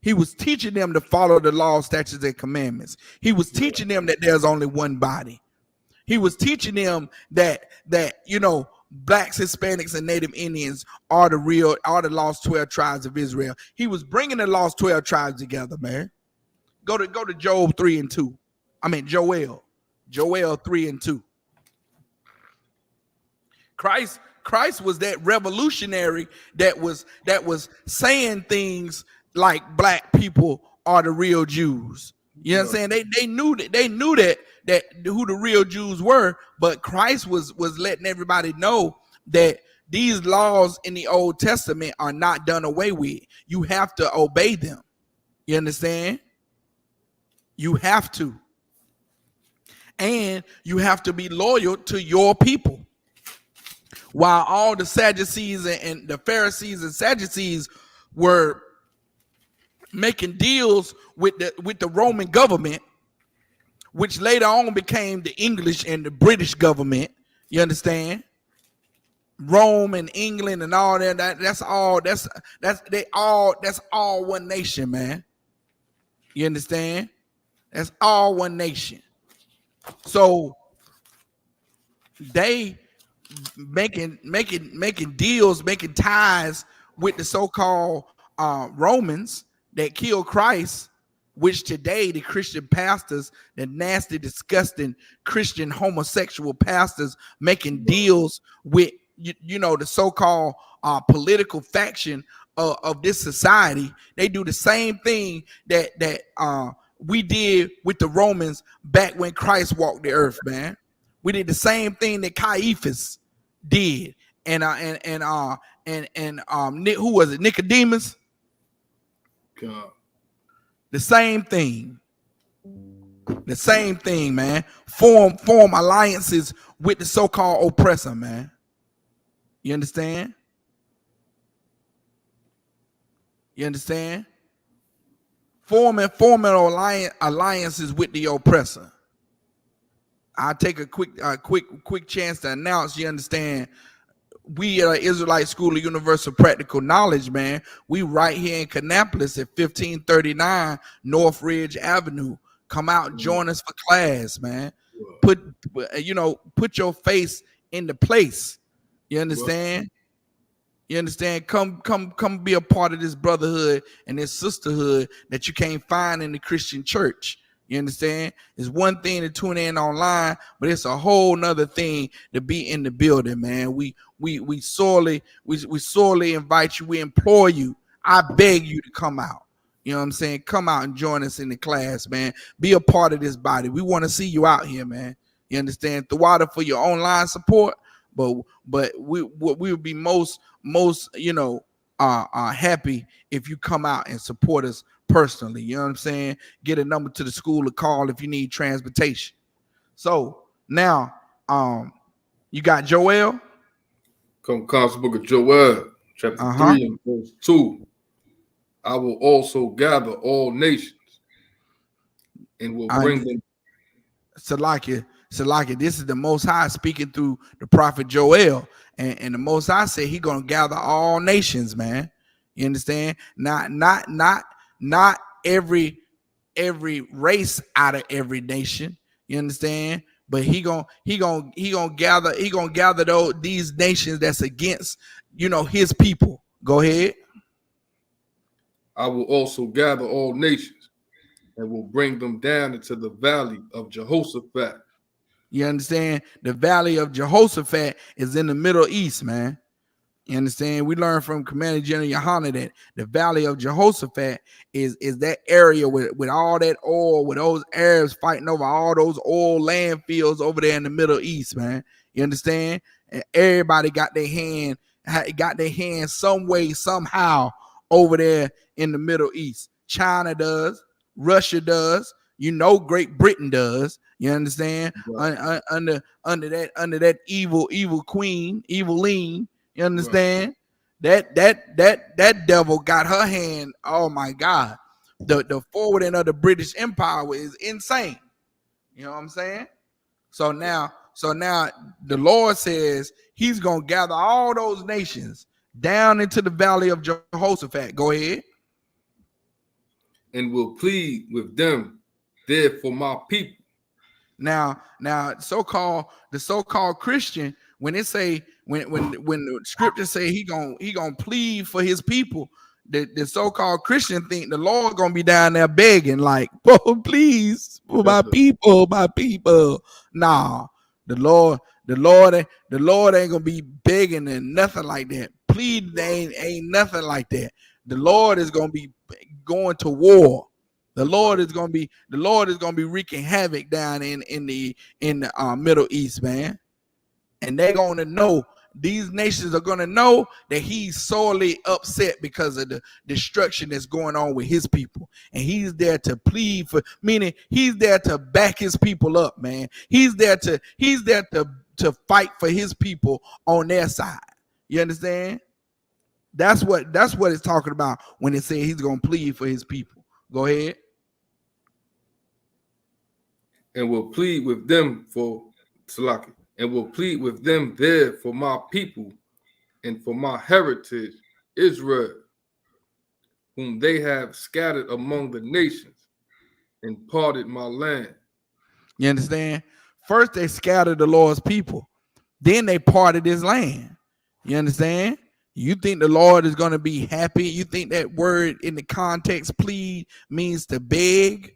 He was teaching them to follow the law, statutes, and commandments. He was teaching them that there's only one body. He was teaching them that blacks, Hispanics, and Native Indians are the lost 12 tribes of Israel. He was bringing the lost 12 tribes together, man. Go to Job 3 and 2. I mean Joel 3 and 2. Christ was that revolutionary that was saying things like black people are the real Jews. You know what I'm saying? They knew that who the real Jews were, but Christ was letting everybody know that these laws in the Old Testament are not done away with. You have to obey them. You understand? You have to. And you have to be loyal to your people. While all the Sadducees and the Pharisees and Sadducees were making deals with the Roman government, which later on became the English and the British government. You understand? Rome and England and all that's all one nation, man. You understand? That's all one nation. So they making deals, making ties with the so-called Romans that killed Christ, which today the Christian pastors, the nasty, disgusting Christian homosexual pastors, making deals with the so-called political faction of this society. They do the same thing that we did with the Romans back when Christ walked the earth, man. We did the same thing that Caiaphas did, and who was it? Nicodemus. God. The same thing, man. Form alliances with the so-called oppressor, man. You understand? You understand? Forming alliances with the oppressor. I'll take a quick chance to announce. You understand? We at Israelite School of Universal Practical Knowledge, man. We right here in Kannapolis at 1539 North Ridge Avenue. Come out and join us for class, man. Put your face in the place. You understand? You understand? Come be a part of this brotherhood and this sisterhood that you can't find in the Christian church. You understand? It's one thing to tune in online, but it's a whole nother thing to be in the building, man. We sorely invite you. We implore you. I beg you to come out. You know what I'm saying? Come out and join us in the class, man. Be a part of this body. We want to see you out here, man. You understand? Thwada for your online support, but we would be most happy if you come out and support us personally. You know what I'm saying? Get a number to the school to call if you need transportation. So now You got Joel. Come Gospel Book of Joel, chapter 3 and verse 2. I will also gather all nations and will bring them. Salakia, this is the Most High speaking through the prophet Joel, and the Most High said he gonna gather all nations, man. You understand? Not every race out of every nation. You understand? But he gonna gather these nations that's against his people. Go ahead. I will also gather all nations and will bring them down into the valley of Jehoshaphat. You understand? The valley of Jehoshaphat is in the Middle East, man. You understand? We learned from Commander General Yohana that the valley of Jehoshaphat is that area with all that oil, with those Arabs fighting over all those oil land fields over there in the Middle East, man. You understand? And everybody got their hand some way, somehow over there in the Middle East. China does, Russia does, Great Britain does. You understand? Right. Under that evil queen, Eveline. You understand? Right. That devil got her hand. Oh my God. The forwarding of the British Empire is insane. You know what I'm saying? So now the Lord says he's gonna gather all those nations down into the valley of Jehoshaphat. Go ahead. And will plead with them there for my people. Now, the so-called Christian, when it say when the scriptures say he gonna plead for his people, the so-called Christian think the Lord gonna be down there begging like, oh, please, for my people. Nah, the Lord ain't gonna be begging and nothing like that. Pleading ain't nothing like that. The Lord is gonna be going to war. The Lord is gonna be wreaking havoc down in the Middle East, man. And they're gonna know, these nations are gonna know that he's sorely upset because of the destruction that's going on with his people. And he's there to plead for, meaning he's there to back his people up, man. He's there to fight for his people on their side. You understand? That's what it's talking about when it says he's gonna plead for his people. Go ahead. And will plead with them for Salaki, and will plead with them there for my people and for my heritage, Israel, whom they have scattered among the nations and parted my land. You understand? First they scattered the Lord's people, then they parted his land. You understand? You think the Lord is going to be happy? You think that word in the context plead means to beg?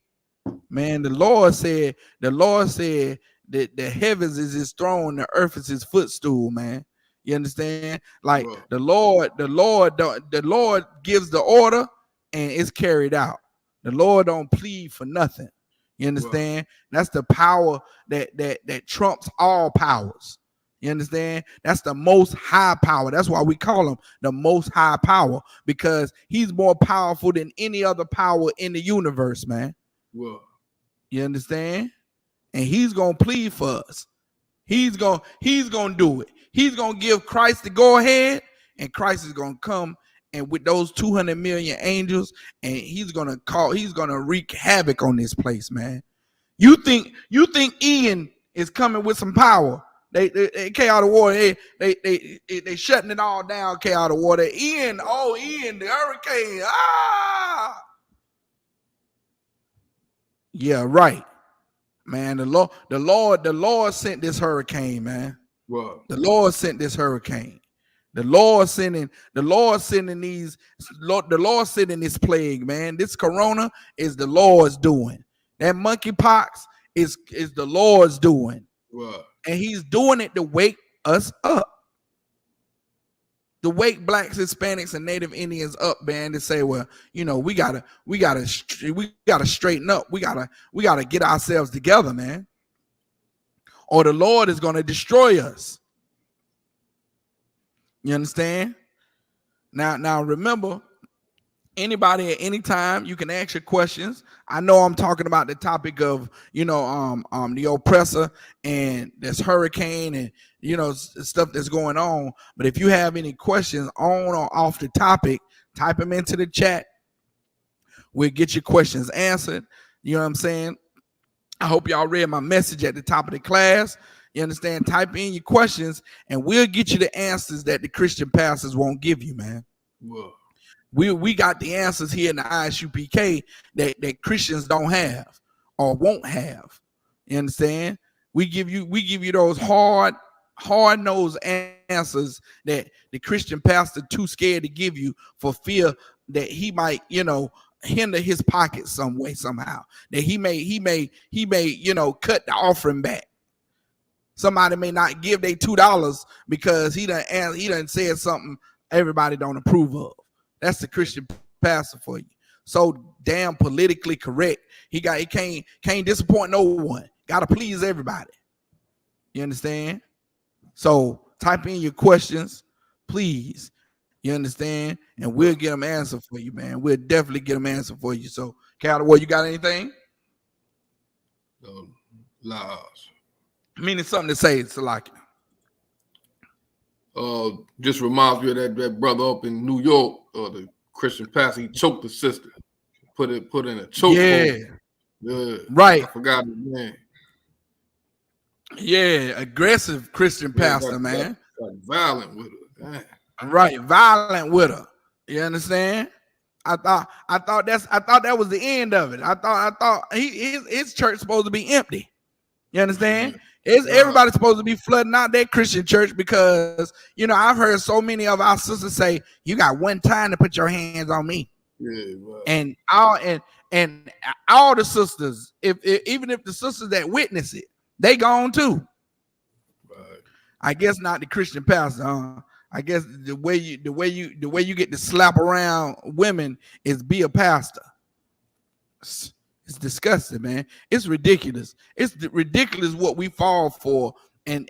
Man, the Lord said that the heavens is his throne, the earth is his footstool, man. You understand? Like the Lord gives the order and it's carried out. The Lord don't plead for nothing. You understand? That's the power that trumps all powers. You understand? That's the most high power. That's why we call him the most high power, because he's more powerful than any other power in the universe, man. Whoa. You understand? And he's gonna plead for us. He's gonna do it. He's gonna give Christ the go ahead, and Christ is gonna come and with those 200 million angels, and he's gonna wreak havoc on this place, man. You think Ian is coming with some power? They came out of water. They shutting it all down. Came out of water. Ian, the hurricane. Yeah, right, man. The Lord sent this hurricane, man. Wow. The Lord sent this hurricane. The Lord sending this plague, man. This corona is the Lord's doing. That monkeypox is the Lord's doing. Wow. And he's doing it to wake us up. To wake blacks, Hispanics, and Native Indians up, man, to say, well, we gotta straighten up. We gotta get ourselves together, man. Or the Lord is gonna destroy us. You understand? Now remember, Anybody at any time, you can ask your questions. I know I'm talking about the topic of the oppressor and this hurricane and stuff that's going on. But if you have any questions on or off the topic, type them into the chat. We'll get your questions answered. You know what I'm saying? I hope y'all read my message at the top of the class. You understand? Type in your questions and we'll get you the answers that the Christian pastors won't give you, man. Whoa. We got the answers here in the Isupk that Christians don't have or won't have. You understand? We give you those hard-nosed answers that the Christian pastor too scared to give you for fear that he might, hinder his pocket some way, somehow. That he may cut the offering back. Somebody may not give they $2 because he done said something everybody don't approve of. That's the Christian pastor for you. So damn politically correct. He can't disappoint no one. Gotta please everybody. You understand? So type in your questions, please. You understand? And we'll get them answered for you, man. We'll definitely get them answered for you. So, Callaway, you got anything? Lies. Meaning something to say, Salaki. Just reminds me of that brother up in New York, the Christian pastor. He choked the sister, put in a choke. Yeah, right. I forgot his name. Yeah, aggressive Christian pastor, man. Got violent with her. Damn. Right, violent with her. You understand? I thought that was the end of it. I thought his church supposed to be empty. You understand? Everybody's supposed to be flooding out that Christian church because I've heard so many of our sisters say, "You got one time to put your hands on me." Yeah, right. And all the sisters, even if the sisters that witness it, they gone too. Right. I guess not the Christian pastor. I guess the way you get to slap around women is be a pastor. It's disgusting, man. It's ridiculous. It's ridiculous what we fall for, and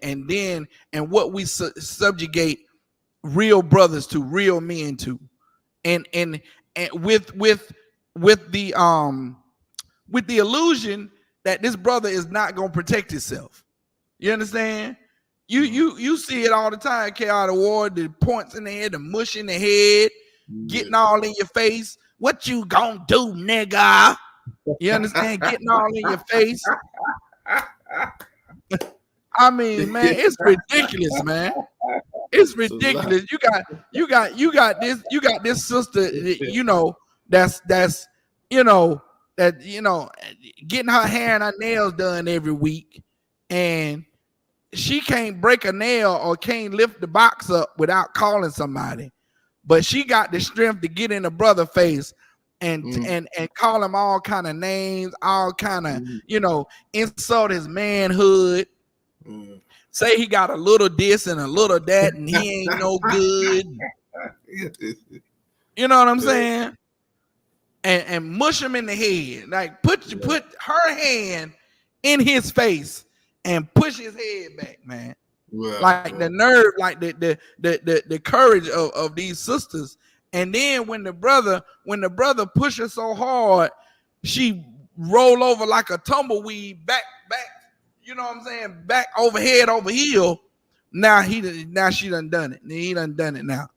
what we subjugate real brothers to, real men to, and with the illusion that this brother is not gonna protect himself. You understand? You see it all the time. N.W.O, the points in the head, the mush in the head, getting all in your face. What you gonna do, nigga? You understand? Getting all in your face. I mean, man, it's ridiculous, man. It's ridiculous. You got this sister, that's getting her hair and her nails done every week, and she can't break a nail or can't lift the box up without calling somebody. But she got the strength to get in a brother face and call him all kind of names, all kind of, insult his manhood. Say he got a little this and a little that and he ain't no good. You know what I'm saying? And mush him in the head. Like put her hand in his face and push his head back, man. Like the nerve, like the courage of these sisters. And then when the brother push her so hard, she roll over like a tumbleweed back, you know what I'm saying? Back over head over heel. Now she done it. He done it now.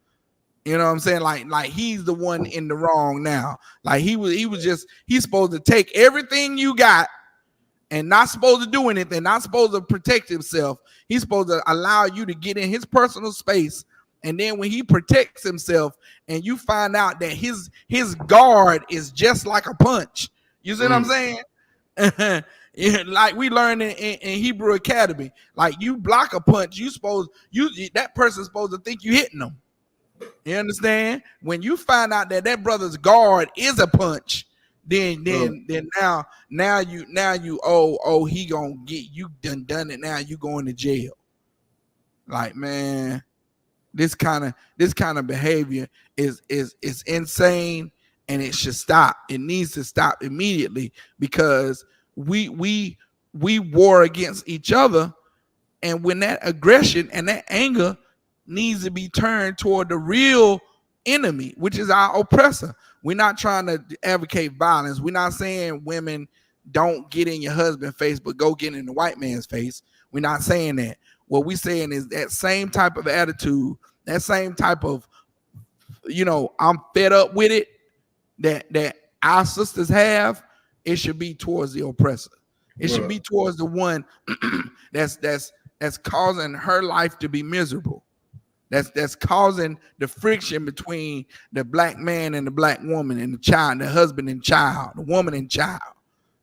You know what I'm saying? Like he's the one in the wrong now. Like he's supposed to take everything you got and not supposed to do anything, not supposed to protect himself. He's supposed to allow you to get in his personal space. And then when he protects himself and you find out that his guard is just like a punch. You see what I'm saying? Yeah, like we learned in Hebrew Academy. Like you block a punch, that person's supposed to think you hitting them. You understand? When you find out that brother's guard is a punch, then now you he gonna get you done it. Now you going to jail. Like, man, this kind of behavior is insane, and it should stop. It needs to stop immediately because we war against each other, and when that aggression and that anger needs to be turned toward the real enemy, which is our oppressor. we're not trying to advocate violence. We're not saying women don't get in your husband's face, but go get in the white man's face. We're not saying that. What we're saying is that same type of attitude, that same type of, I'm fed up with it, that our sisters have, it should be towards the oppressor. It should be towards the one that's causing her life to be miserable. That's causing the friction between the black man and the black woman and the child, the husband and child, the woman and child.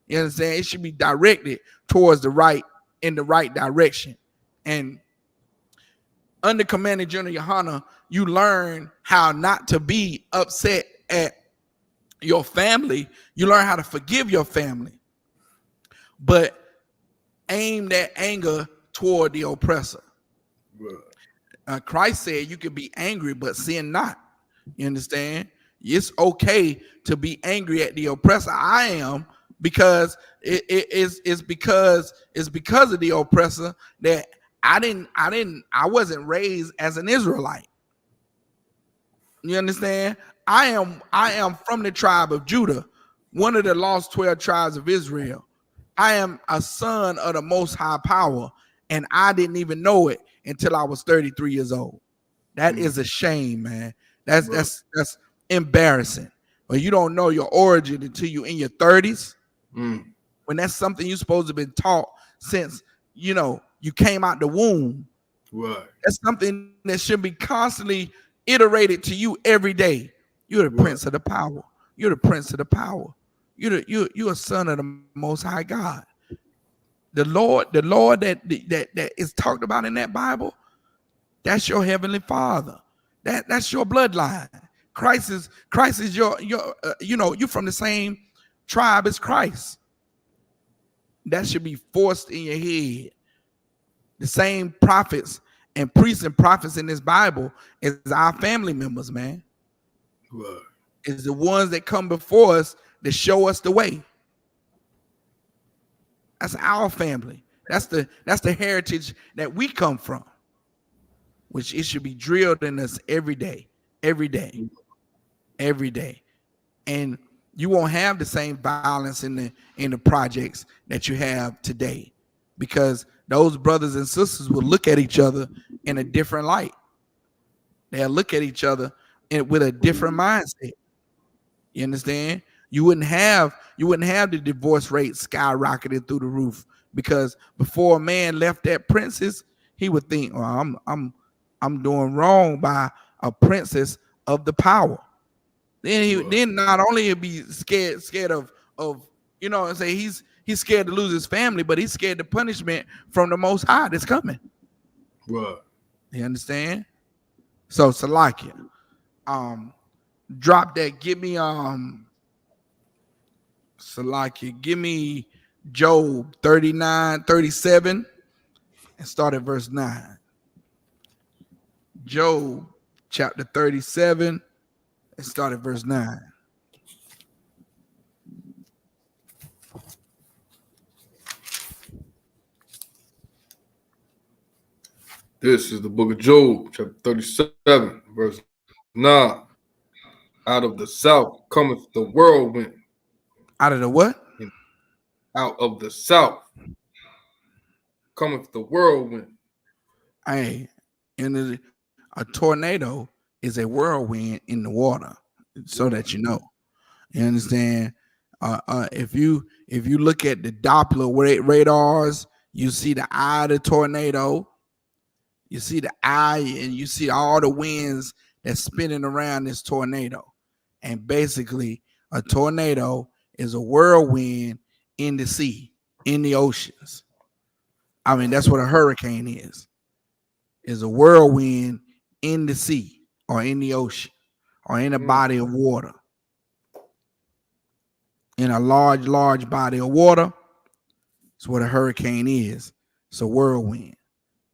You understand? It should be directed towards in the right direction. And under Commanding General Yohana, you learn how not to be upset at your family. You learn how to forgive your family, but aim that anger toward the oppressor. Christ said you can be angry, but sin not. You understand? It's okay to be angry at the oppressor. I am, because it's because of the oppressor that I wasn't raised as an Israelite. You understand? I am from the tribe of Judah, one of the lost 12 tribes of Israel. I am a son of the Most High Power, and I didn't even know it until I was 33 years old. That is a shame, man. That's embarrassing. But you don't know your origin until you in your 30s. When that's something you're supposed to have been taught since you came out the womb. Right. That's something that should be constantly iterated to you every day. You're the prince of the power. You're the prince of the power. You're a son of the Most High God. The Lord that is talked about in that Bible, that's your heavenly Father. That's your bloodline. Christ is your you're from the same tribe as Christ. That should be forced in your head. The same prophets and priests and prophets in this Bible is our family members, man. Right. Is the ones that come before us to show us the way. That's our family. That's the heritage that we come from, which it should be drilled in us every day, every day, every day. And you won't have the same violence in the projects that you have today, because those brothers and sisters will look at each other in a different light. They'll look at each other with a different mindset. You understand? You wouldn't have the divorce rate skyrocketed through the roof, because before a man left that princess, he would think, "Oh, I'm doing wrong by a princess of the power." Then not only he'd be scared of say he's scared to lose his family, but he's scared the punishment from the Most High that's coming. Right. You understand? So Salakia, drop that. Give me Salakia, give me Job 39:37 and start at verse 9. Job chapter 37 and start at verse 9. This is the book of Job, chapter 37, verse 9. Out of the south cometh the whirlwind. Out of the what? Out of the south cometh the whirlwind. Hey, and a tornado is a whirlwind in the water, so that you know. You understand? If you look at the Doppler radars, you see the eye of the tornado. You see the eye, and you see all the winds that's spinning around this tornado. And basically, a tornado is a whirlwind in the sea, in the oceans. I mean, that's what a hurricane is a whirlwind in the sea or in the ocean or in a body of water. In a large body of water, that's what a hurricane is. It's a whirlwind.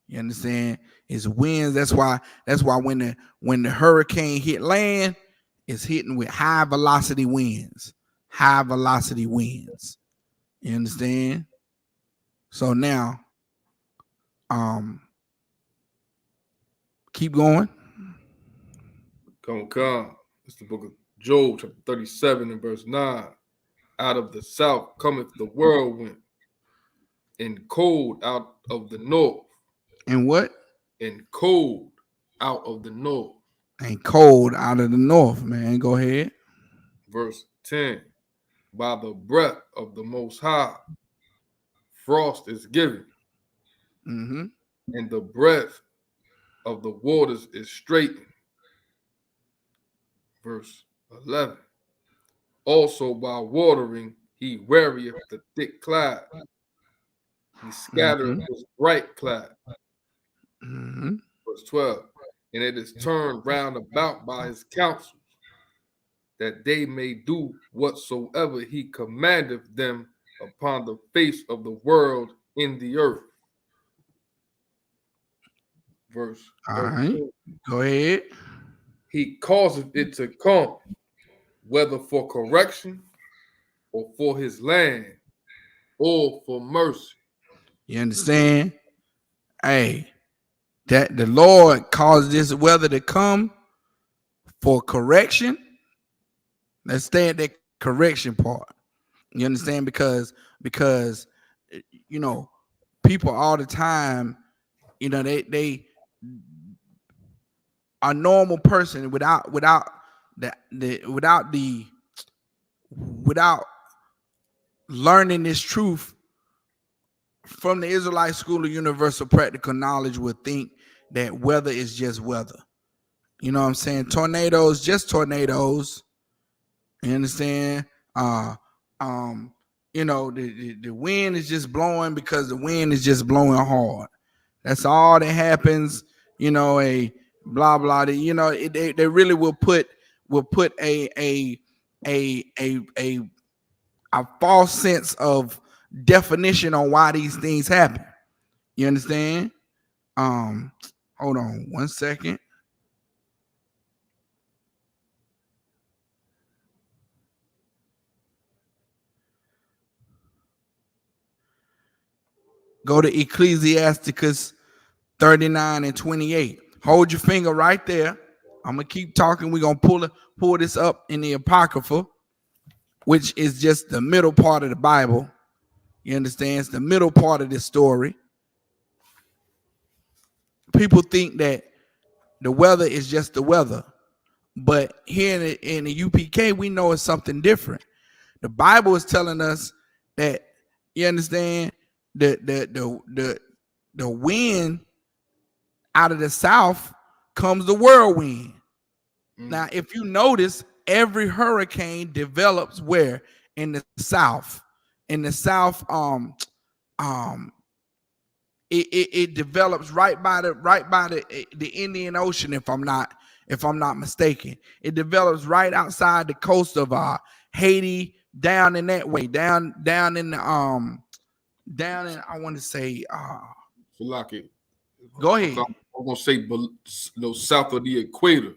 You understand? It's winds. That's why when the hurricane hit land, it's hitting with high velocity winds. High velocity winds. You understand? So now, keep going. Come. It's the book of Job chapter 37 and verse 9. Out of the south cometh the whirlwind, and cold out of the north, And what? and cold out of the north. And cold out of the north, man. Go ahead. Verse 10. By the breath of the Most High, frost is given, Mm-hmm. and the breath of the waters is straightened. Verse 11. Also by watering he wearieth the thick cloud. He scattereth his bright cloud. Mm-hmm. Verse 12. And it is turned round about by his counsels, that they may do whatsoever he commandeth them upon the face of the world in the earth. Verse All 13. right. Go ahead. He causeth it to come, whether for correction or for his land or for mercy. You understand? Hey, that the Lord caused this weather to come for correction. Let's stay at that correction part. You understand? Because you know, people all the time, you know, they a normal person without without learning this truth from the Israelite School of Universal Practical Knowledge would think that weather is just weather. You know what I'm saying? Tornadoes, just tornadoes. You understand? You know, the wind is just blowing because the wind is just blowing hard. That's all that happens. You know, a blah blah. You know, they really will put a false sense of definition on why these things happen. You understand? Hold on 1 second. Go to Ecclesiasticus 39 and 28. Hold your finger right there. I'm gonna keep talking. We're gonna pull this up in the Apocrypha, which is just the middle part of the Bible. You understand? It's the middle part of this story. People think that the weather is just the weather, but here in the UPK, we know it's something different. The Bible is telling us that, you understand, the wind out of the south comes the whirlwind. Now, if you notice, every hurricane develops where? In the south. In the south, it develops right by the Indian Ocean, if I'm not mistaken. It develops right outside the coast of Haiti, down in that way, down in the down in, I want to say Salaki. go ahead. I'm gonna say south of the equator.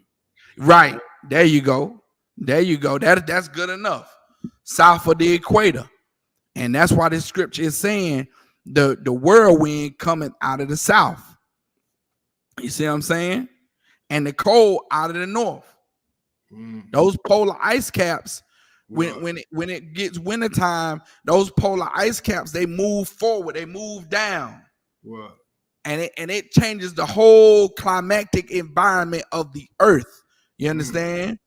Right. There you go. That's good enough. South of the equator. And that's why this scripture is saying the whirlwind coming out of the south. You see what I'm saying? And the cold out of the north. Those polar ice caps, when it gets wintertime, those polar ice caps, they move forward, they move down. Wow. And it changes the whole climatic environment of the earth. You understand?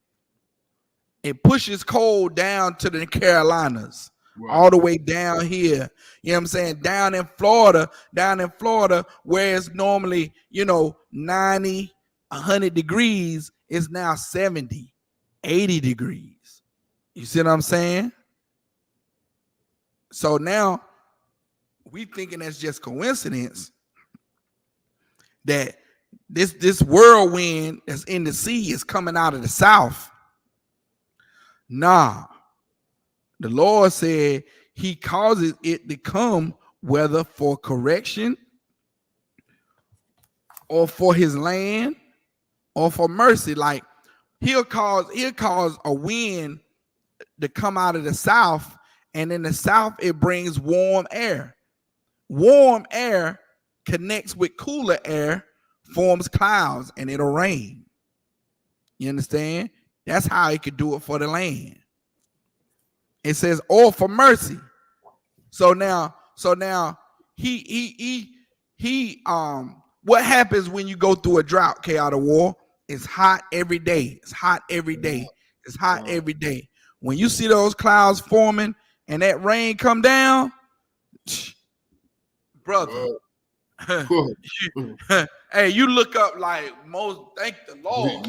It pushes cold down to the Carolinas, all the way down here. You know what I'm saying? Down in Florida, where it's normally, 90, 100 degrees, it's now 70, 80 degrees. You see what I'm saying? So now we thinking that's just coincidence that this whirlwind that's in the sea is coming out of the south. Nah, the Lord said he causes it to come whether for correction or for his land or for mercy. Like he'll cause a wind to come out of the south, and in the south it brings warm air. Warm air connects with cooler air, forms clouds, and it'll rain. You understand? That's how he could do it for the land. It says, or for mercy. So now he what happens when you go through a drought, chaotic war? It's hot every day. It's hot every day. It's hot every day. When you see those clouds forming and that rain come down, brother. Hey, you look up like thank the Lord.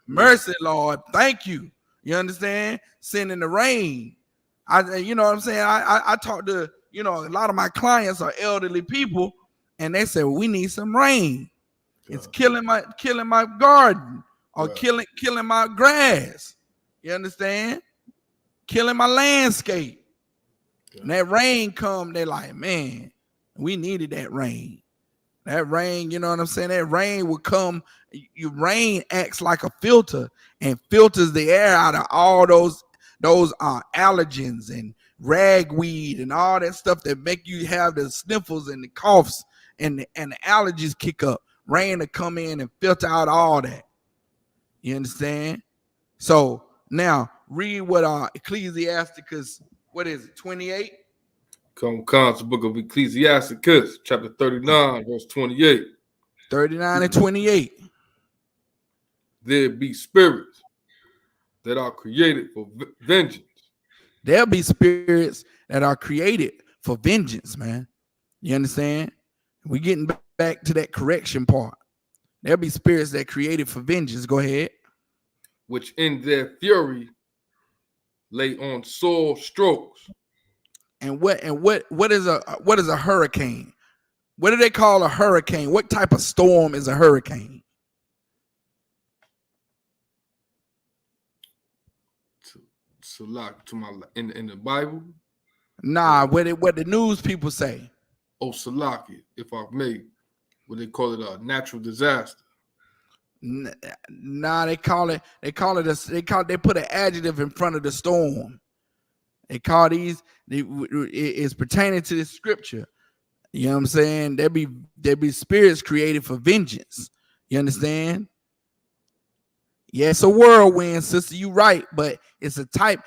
Mercy, Lord. Thank you. You understand? Sending the rain. You know what I'm saying? I talk to, a lot of my clients are elderly people, and they say, well, we need some rain. It's killing my garden, or killing my grass. You understand? Killing my landscape. And that rain come, they're like, man, we needed that rain. That rain, you know what I'm saying? That rain will come. Rain acts like a filter and filters the air out of all those allergens and ragweed and all that stuff that make you have the sniffles and the coughs and the allergies kick up. Rain to come in and filter out all that. You understand? So now read what Ecclesiasticus, what is it, 28? Come the book of Ecclesiasticus, chapter 39, verse 28. 39 and 28. There be spirits that are created for vengeance. There'll be spirits that are created for vengeance, man. You understand? We're getting back to that correction part. There'll be spirits that created for vengeance. Go ahead. Which in their fury lay on sore strokes. And what is a hurricane? What do they call a hurricane? What type of storm is a hurricane? So like to my in the Bible? Nah, what the news people say. Oh, Salaki, if I may, what they call it a natural disaster. Nah, they put an adjective in front of the storm. They call it's pertaining to the scripture. You know what I'm saying? There be spirits created for vengeance. You understand? Yeah, it's a whirlwind, sister. You right, but it's a type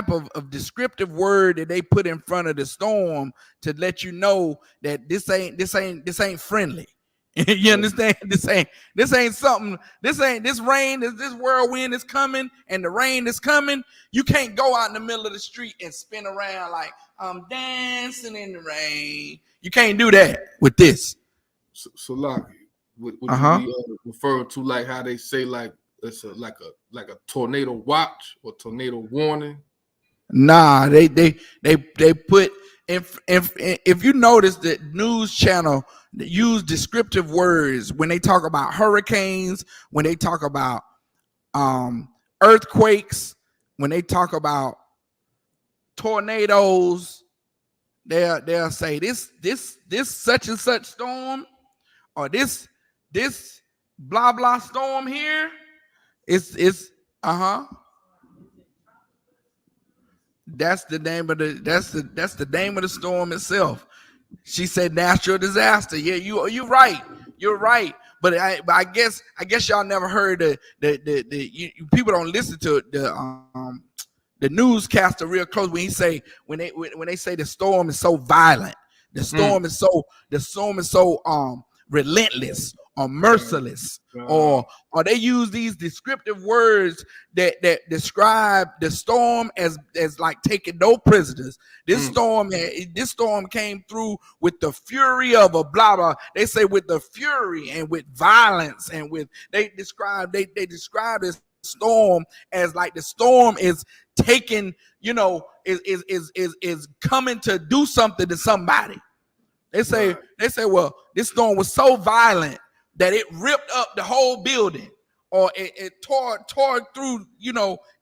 of descriptive word that they put in front of the storm to let you know that this ain't friendly. You understand? This ain't something. This rain, this whirlwind is coming, and the rain is coming. You can't go out in the middle of the street and spin around like I'm dancing in the rain. You can't do that with this. So Lucky, would you be referring to like how they say like it's like a tornado watch or tornado warning? Nah, they put if you notice that news channel use descriptive words when they talk about hurricanes, when they talk about earthquakes, when they talk about tornadoes, they'll say this such and such storm, or this blah blah storm here. It's That's the name of the name of the storm itself. She said natural disaster. Yeah, you're right. You're right. But I guess y'all never heard the people don't listen to the newscaster real close when they say the storm is so violent, the storm is so relentless or merciless, or they use these descriptive words that describe the storm as like taking no prisoners. This storm came through with the fury of a blah blah. They say with the fury and with violence and with they describe this storm as like the storm is taking, is coming to do something to somebody. They say, well, this storm was so violent that it ripped up the whole building, or it tore through,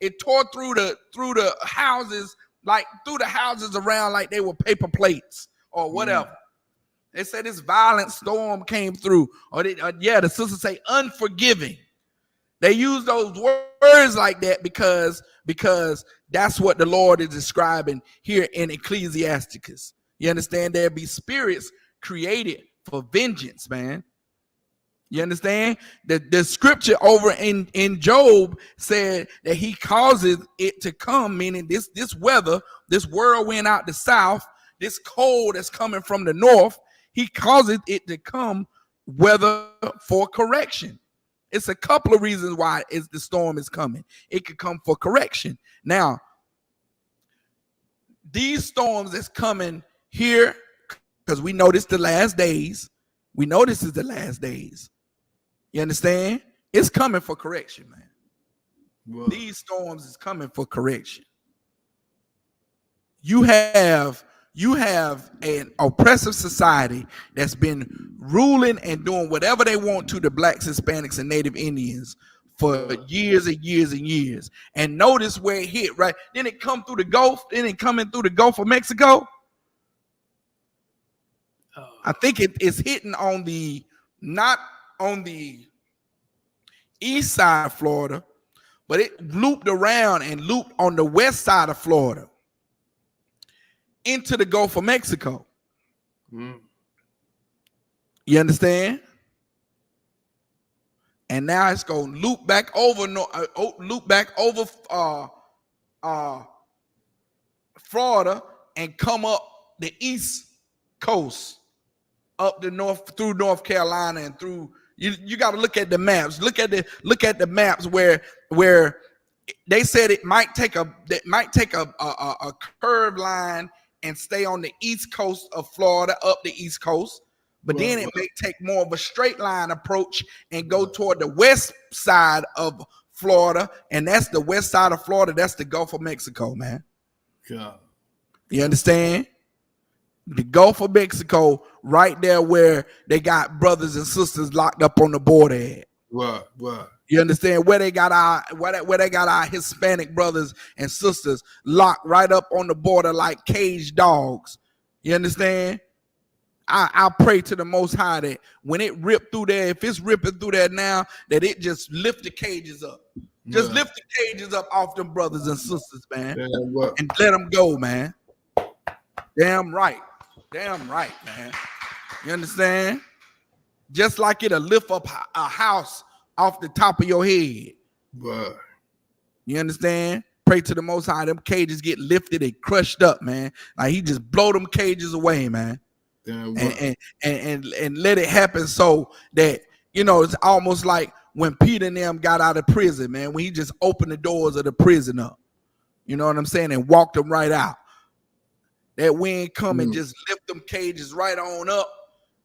it tore through the houses, like through the houses around like they were paper plates or whatever. They said this violent storm came through, or the sisters say unforgiving. They use those words like that because that's what the Lord is describing here in Ecclesiasticus. You understand? There be spirits created for vengeance, man. You understand? The scripture over in Job said that he causes it to come, meaning this weather, this whirlwind out the south, this cold that's coming from the north, he causes it to come weather for correction. It's a couple of reasons why the storm is coming. It could come for correction. Now, these storms that's coming here, because we know this the last days. We know this is the last days. You understand? It's coming for correction, man. Wow. These storms is coming for correction. You have an oppressive society that's been ruling and doing whatever they want to the blacks, Hispanics, and Native Indians for years and years and years. And notice where it hit, right? Then it come through the Gulf, then it coming through the Gulf of Mexico. I think it is hitting on the, not on the east side of Florida, but it looped around and looped on the west side of Florida into the Gulf of Mexico. You understand? And now it's going to loop back over Florida and come up the east coast, up the north through North Carolina and through. You got to look at the maps. Look at the maps where they said it might take a curved line and stay on the east coast of Florida, up the east coast. But then it may take more of a straight line approach and go toward the west side of Florida, and that's the west side of Florida. That's the Gulf of Mexico, man. God. You understand? The Gulf of Mexico, right there where they got brothers and sisters locked up on the border at. Right. You understand? Where they got our Hispanic brothers and sisters locked right up on the border like caged dogs. You understand? I pray to the Most High that when it ripped through there, if it's ripping through there now, that it just lift the cages up. Just lift the cages up off them brothers and sisters, man. And let them go, man. Damn right, man. You understand? Just like it'll lift up a house off the top of your head. Right. You understand? Pray to the Most High. Them cages get lifted and crushed up, man. Like he just blow them cages away, man. Damn right. And let it happen so that, you know, it's almost like when Peter and them got out of prison, man, when he just opened the doors of the prison up. You know what I'm saying? And walked them right out. That wind come and just lift them cages right on up.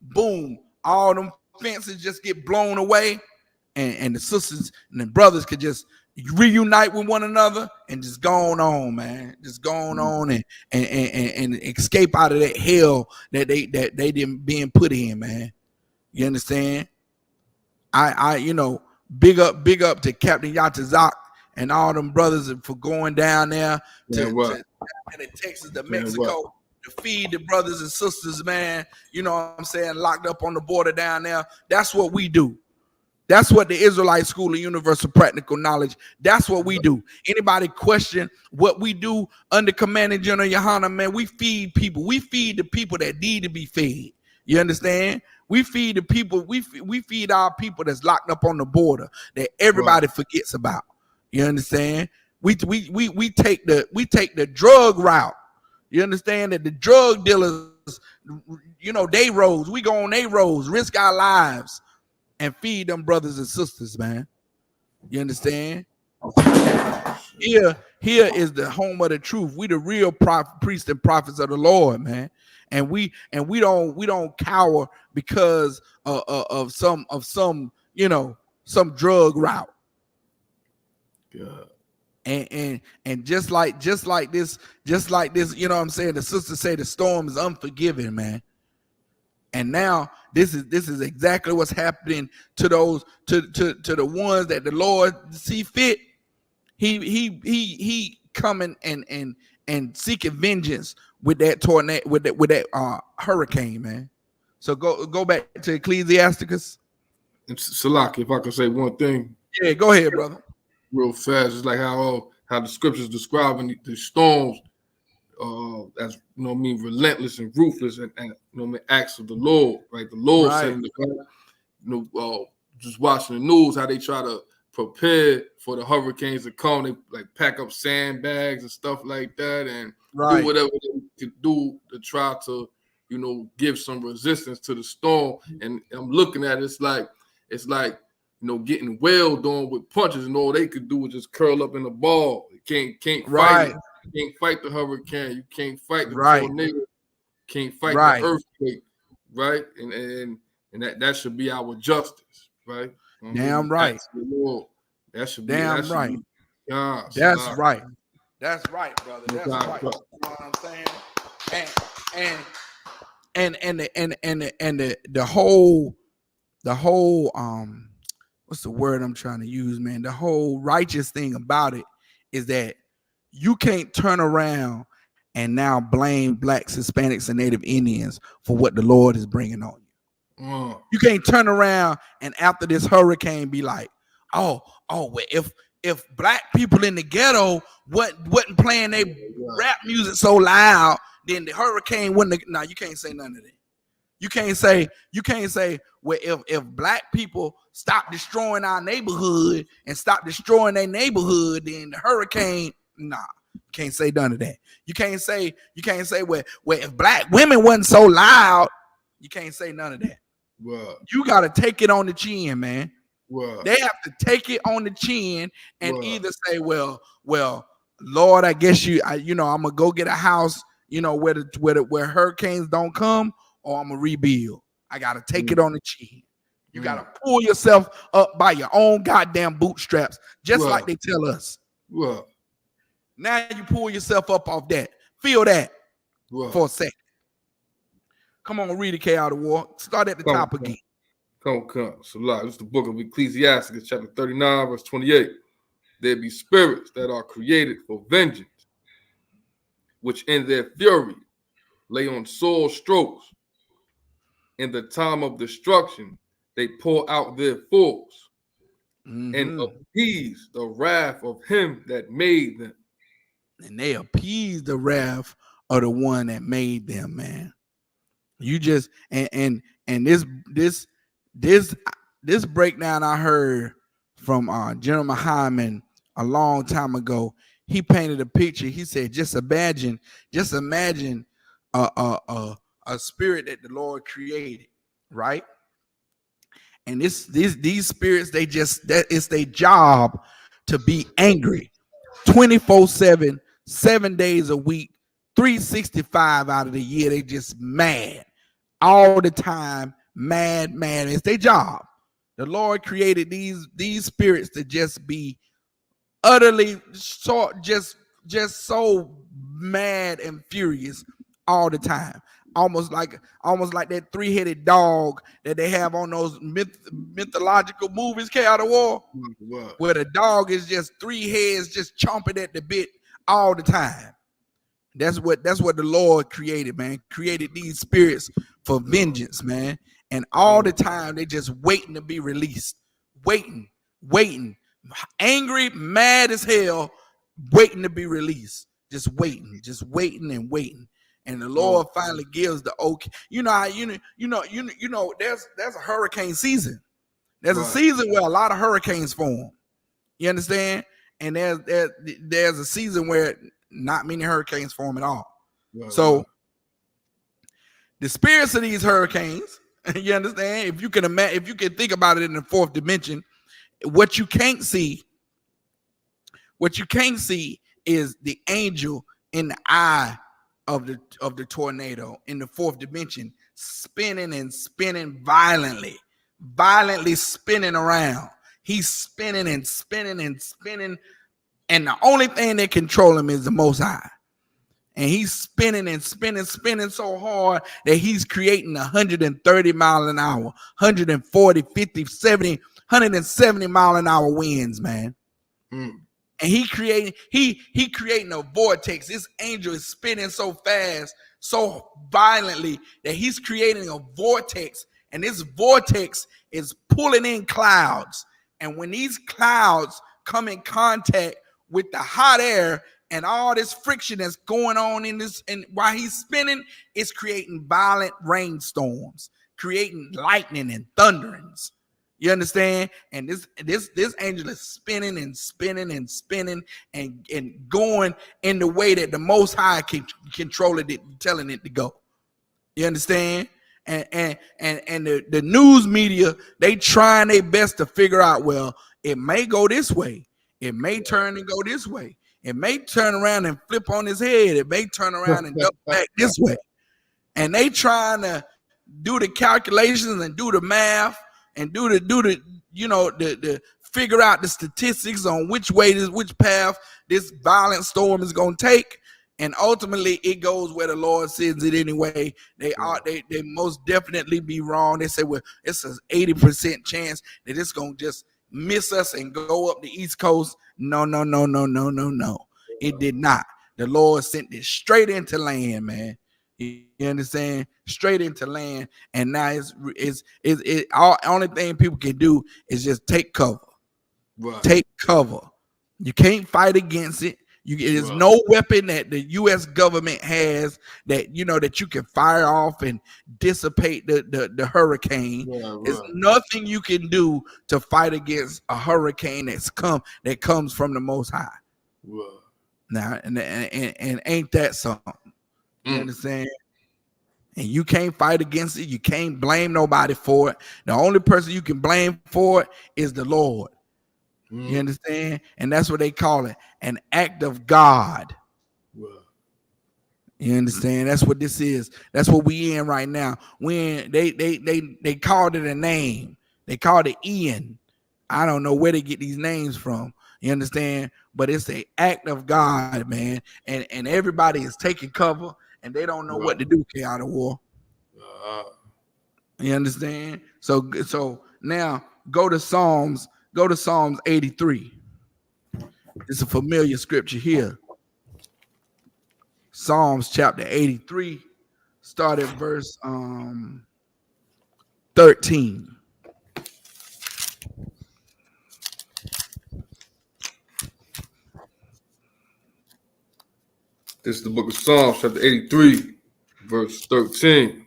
Boom. All them fences just get blown away. And the sisters and the brothers could just reunite with one another and just go on, man. Just go on and escape out of that hell that they didn't being put in, man. You understand? I you know, big up to Captain Yatazak and all them brothers for going down there to Texas to Mexico to feed the brothers and sisters, man. You know what I'm saying? Locked up on the border down there. That's what we do. That's what the Israelite School of Universal Practical Knowledge, that's what we do. Anybody question what we do under Commanding General Yohana, man, we feed people. We feed the people that need to be fed. You understand? We feed the people, we feed our people that's locked up on the border that everybody forgets about. You understand? We take the drug route. You understand that the drug dealers, you know, they roads. We go on they roads, risk our lives, and feed them brothers and sisters, man. You understand? Here is the home of the truth. We the real priests and prophets of the Lord, man. And we don't cower because of some you know, some drug route. God. And just like this, you know what I'm saying? The sisters say the storm is unforgiving, man. And now this is exactly what's happening to those to the ones that the Lord see fit. He coming and seeking vengeance with that tornado, with that hurricane, man. So go back to Ecclesiasticus. And Salaki, if I could say one thing. Yeah, go ahead, brother. Real fast. It's like how the scriptures describing the storms as, you know what I mean, relentless and ruthless and you know what I mean, acts of the Lord, right? The Lord said in the Bible, you know, just watching the news how they try to prepare for the hurricanes to come. They like pack up sandbags and stuff like that, and do whatever they could do to try to, you know, give some resistance to the storm. And I'm looking at it, it's like, you know, getting wailed on with punches, and all they could do was just curl up in a ball. You can't fight it. You can't fight the hurricane. You can't fight the tornado. Can't fight the earthquake, right? And that should be our justice, right? Damn right. That should be damn right. That's right. That's right, brother. That's right. You know what I'm saying? And the whole what's the word I'm trying to use, man? The whole righteous thing about it is that you can't turn around and now blame blacks, Hispanics, and Native Indians for what the Lord is bringing on you. You can't turn around and after this hurricane be like, well, if black people in the ghetto wasn't playing their rap music so loud, then the hurricane wouldn't. No, you can't say none of that. You can't say, well, if black people stop destroying our neighborhood and stop destroying their neighborhood, then the hurricane, nah, can't say none of that. You can't say, well, if black women wasn't so loud, you can't say none of that. Well, you got to take it on the chin, man. Well, they have to take it on the chin and either say, well, Lord, I guess I'm gonna go get a house, where hurricanes don't come, or I'm gonna rebuild. I gotta take it on the chin. You gotta pull yourself up by your own goddamn bootstraps, just like they tell us. Well, now you pull yourself up off that. Feel that for a second. Come on, read it, K out of war. Start at the top again. Come. So, this is the book of Ecclesiastes, chapter 39, verse 28. There be spirits that are created for vengeance, which in their fury lay on sore strokes. In the time of destruction, they pour out their force and appease the wrath of him that made them. And they appease the wrath of the one that made them, man. You just and this breakdown I heard from General Hyman a long time ago. He painted a picture. He said, just imagine a spirit that the Lord created, right? And these spirits, it's their job to be angry 24/7, 7 days a week, 365 out of the year. They just mad all the time, mad. It's their job. The Lord created these spirits to just be utterly just so mad and furious all the time. Almost like that three-headed dog that they have on those mythological movies, K out of war, where the dog is just three heads just chomping at the bit all the time. That's what the Lord created, man. Created these spirits for vengeance, man. And all the time they just waiting to be released. Waiting. Angry, mad as hell, waiting to be released. Just waiting and waiting. And the Lord finally gives the okay. There's a hurricane season. There's a season where a lot of hurricanes form. You understand? And there's a season where not many hurricanes form at all. So the spirits of these hurricanes, you understand? If you can imagine, if you can think about it in the fourth dimension, what you can't see is the angel in the eye of the tornado in the fourth dimension, spinning and spinning violently spinning around. He's spinning and spinning and spinning, and the only thing that control him is the Most High. And he's spinning and spinning so hard that he's creating 130 mile an hour, 140, 50, 70, 170 mile an hour winds, man. And he creating a vortex. This angel is spinning so fast, so violently, that he's creating a vortex, and this vortex is pulling in clouds. And when these clouds come in contact with the hot air and all this friction that's going on in this, and while he's spinning, it's creating violent rainstorms, creating lightning and thunderings. You understand? And this angel is spinning and spinning and spinning and going in the way that the Most High can control it, telling it to go. You understand? And the news media, they trying their best to figure out, well, it may go this way. It may turn and go this way. It may turn around and flip on his head. It may turn around and double back this way. And they trying to do the calculations and do the math and do the figure out the statistics on which path this violent storm is going to take. And ultimately, it goes where the Lord sends it anyway. They most definitely be wrong. They say, well, it's an 80% chance that it's gonna just miss us and go up the East Coast. No. It did not. The Lord sent it straight into land, man. You understand? Straight into land. And now it's all only thing people can do is just take cover. Right. Take cover. You can't fight against it. There's no weapon that the U.S. government has that that you can fire off and dissipate the hurricane. There's nothing you can do to fight against a hurricane that comes from the Most High. Now and ain't that something? You understand? And you can't fight against it. You can't blame nobody for it. The only person you can blame for it is the Lord. You understand? And that's what they call it, an act of God. You understand? That's what this is. That's what we in right now. They called it a name. They called it Ian. I don't know where they get these names from. You understand? But it's the act of God, man. And everybody is taking cover, and they don't know what to do out of war. You understand? So now go to Psalms. Go to Psalms 83. It's a familiar scripture here. Psalms chapter 83, start at verse 13. This is the book of Psalms, chapter 83, verse 13.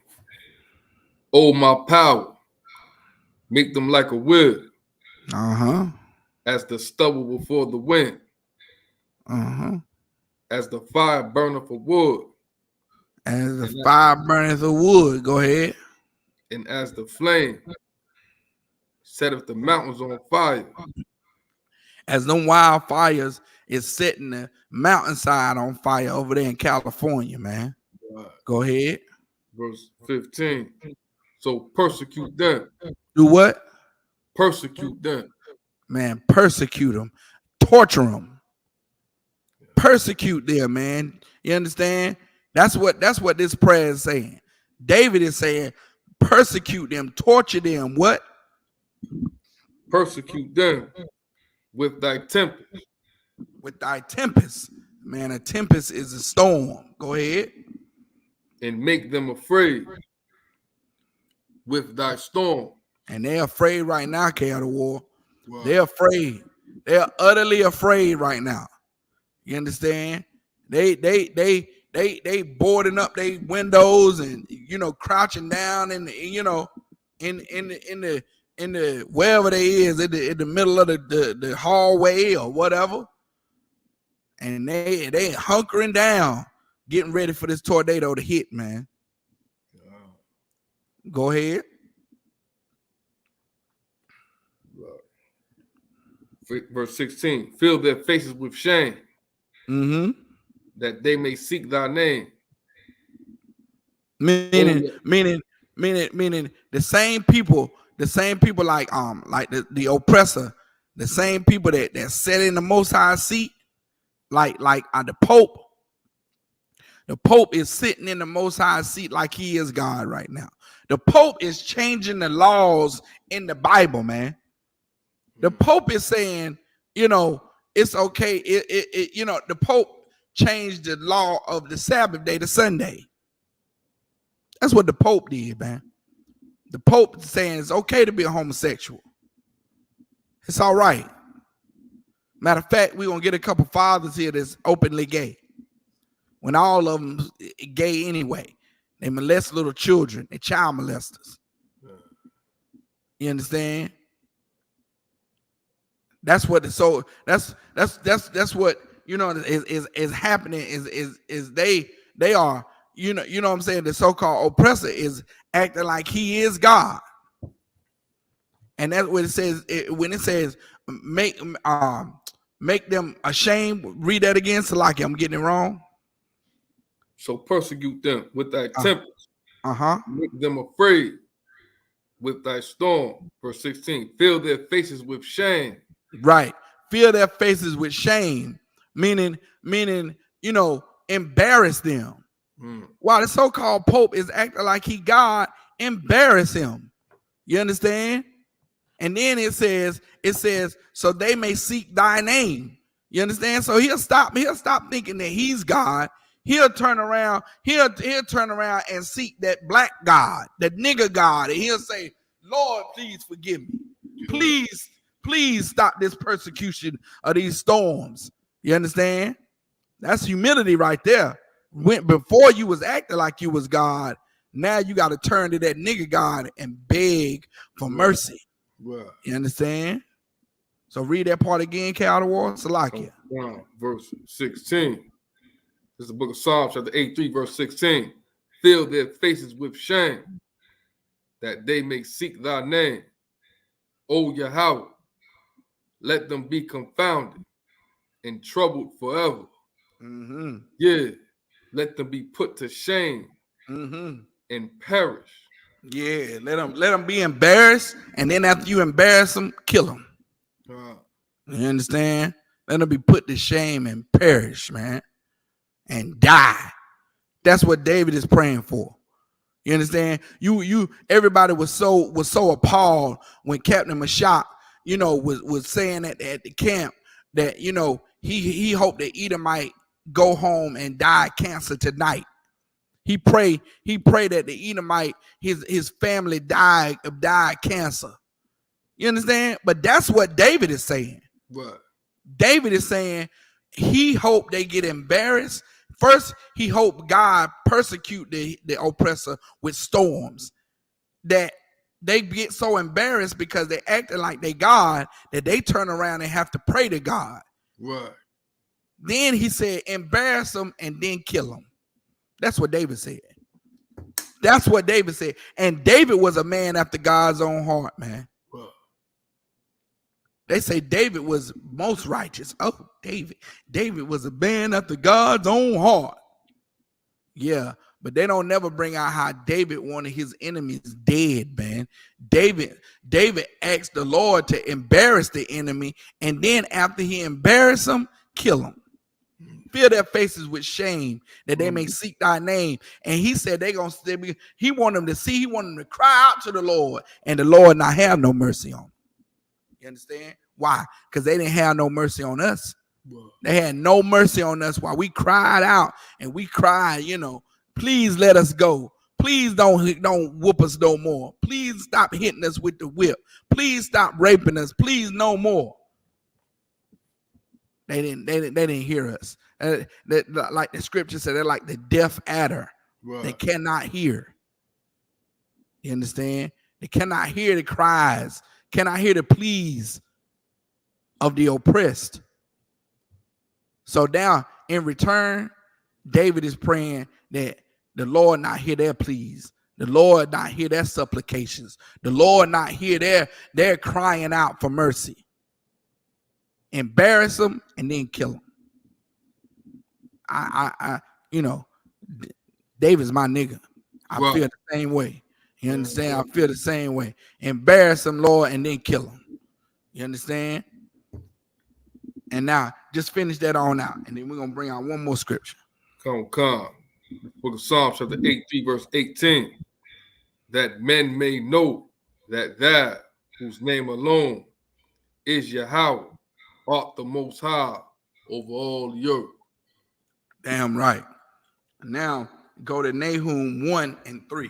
Oh, my power, make them like a wood, as the stubble before the wind, as the fire burneth for wood, as the fire burneth for wood. Go ahead. And as the flame setteth the mountains on fire. As them wildfires is setting the mountainside on fire over there in California, man. Go ahead. Verse 15. So persecute them. Do what? Persecute them. Man, persecute them. Torture them. Persecute them, man. You understand? That's what this prayer is saying. David is saying, persecute them, torture them. What? Persecute them with thy tempest. With thy tempest. Man, a tempest is a storm. Go ahead. And make them afraid with thy storm. And they're afraid right now, N.W.O. They're afraid. They're utterly afraid right now. You understand? They boarding up their windows and crouching down in the wherever they is in the middle of the hallway or whatever. And they hunkering down, getting ready for this tornado to hit, man. Go ahead. Verse 16. Fill their faces with shame, that they may seek thy name. Meaning the same people like the oppressor, the same people that sat in the Most High seat, like the Pope. The Pope is sitting in the Most High seat like he is God right now. The Pope is changing the laws in the Bible, man. The Pope is saying, it's okay. The Pope changed the law of the Sabbath day to Sunday. That's what the Pope did, man. The Pope is saying it's okay to be a homosexual. It's all right. Matter of fact, we're going to get a couple fathers here that's openly gay. When all of them gay anyway. They molest little children. They child molesters. You understand? That's what that's what is happening is they are you know what I'm saying, the so-called oppressor is acting like he is God. And that's what it says when it says make them ashamed. Read that again, Salaki. I'm getting it wrong. So persecute them with thy tempest, Uh-huh. make them afraid with thy storm. Verse 16, fill their faces with shame. Right. Fill their faces with shame, meaning, embarrass them. While the so-called Pope is acting like he God, embarrass him. You understand? And then it says, so they may seek thy name. You understand? So he'll stop thinking that he's God. He'll turn around, and seek that black God, that nigger God, and he'll say, Lord, please forgive me. Please stop this persecution of these storms. You understand? That's humility right there. Before you was acting like you was God, now you got to turn to that nigger God and beg for mercy. Right. You understand? So read that part again, N.W.O. Salakia. Verse 16. This is the book of Psalms, chapter 83, verse 16. Fill their faces with shame, that they may seek thy name. O Yahweh, let them be confounded and troubled forever. Mm-hmm. Yeah, let them be put to shame and perish. Yeah, let them be embarrassed, and then after you embarrass them, kill them. You understand? Let them be put to shame and perish, man, and die. That's what David is praying for. You understand? Everybody was so appalled when Captain Mashak, was saying at the camp that he hoped that Edom might go home and die of cancer tonight. He prayed that the Edomite, his family died of cancer. You understand? But that's what David is saying. What? David is saying he hoped they get embarrassed. First, he hoped God persecute the oppressor with storms, that they get so embarrassed because they acting like they God that they turn around and have to pray to God. Right. Then he said, embarrass them and then kill them. That's what David said. That's what David said. And David was a man after God's own heart, man. Wow. They say David was most righteous. Oh, David was a man after God's own heart. Yeah, but they don't never bring out how David wanted his enemies dead, man. David asked the Lord to embarrass the enemy, and then after he embarrassed them, kill them. Fill their faces with shame, that they may seek thy name. And he said he wanted them to cry out to the Lord, and the Lord not have no mercy on them. You understand? Why? Because they didn't have no mercy on us. They had no mercy on us while we cried out, and we cried, please let us go. Please don't whoop us no more. Please stop hitting us with the whip. Please stop raping us. Please no more. They didn't hear us. Like the scripture said, they're like the deaf adder. Right. They cannot hear. You understand? They cannot hear the cries, cannot hear the pleas of the oppressed. So now, in return, David is praying that the Lord not hear their pleas, the Lord not hear their supplications, the Lord not hear their crying out for mercy. Embarrass them and then kill them. David's my nigga. I feel the same way. You understand? I feel the same way. Embarrass them, Lord, and then kill them. You understand? And now, just finish that on out, and then we're going to bring out one more scripture. Come. Book of Psalms, chapter 83, verse 18. That men may know that thou, whose name alone is Yahweh, art the most high over all the earth. Damn right. Now, go to Nahum 1 and 3.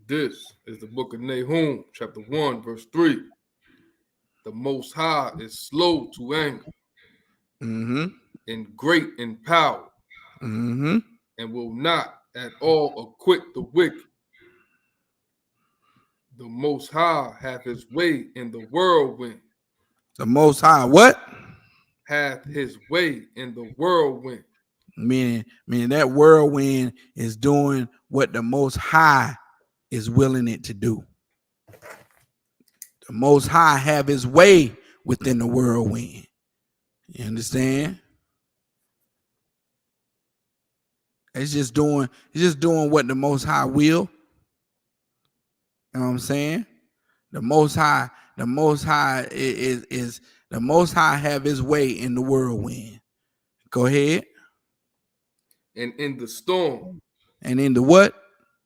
This is the book of Nahum, chapter 1, verse 3. The Most High is slow to anger and great in power, Mm-hmm. and will not at all acquit the wicked. The Most High hath his way in the whirlwind, The Most High, what? hath his way in the whirlwind. Meaning that whirlwind is doing what the Most High is willing it to do. The Most High have his way within the whirlwind. You understand? It's just doing what the Most High will. You know what I'm saying? The Most High is the Most High have his way in the whirlwind. Go ahead. And in the storm, And in the what?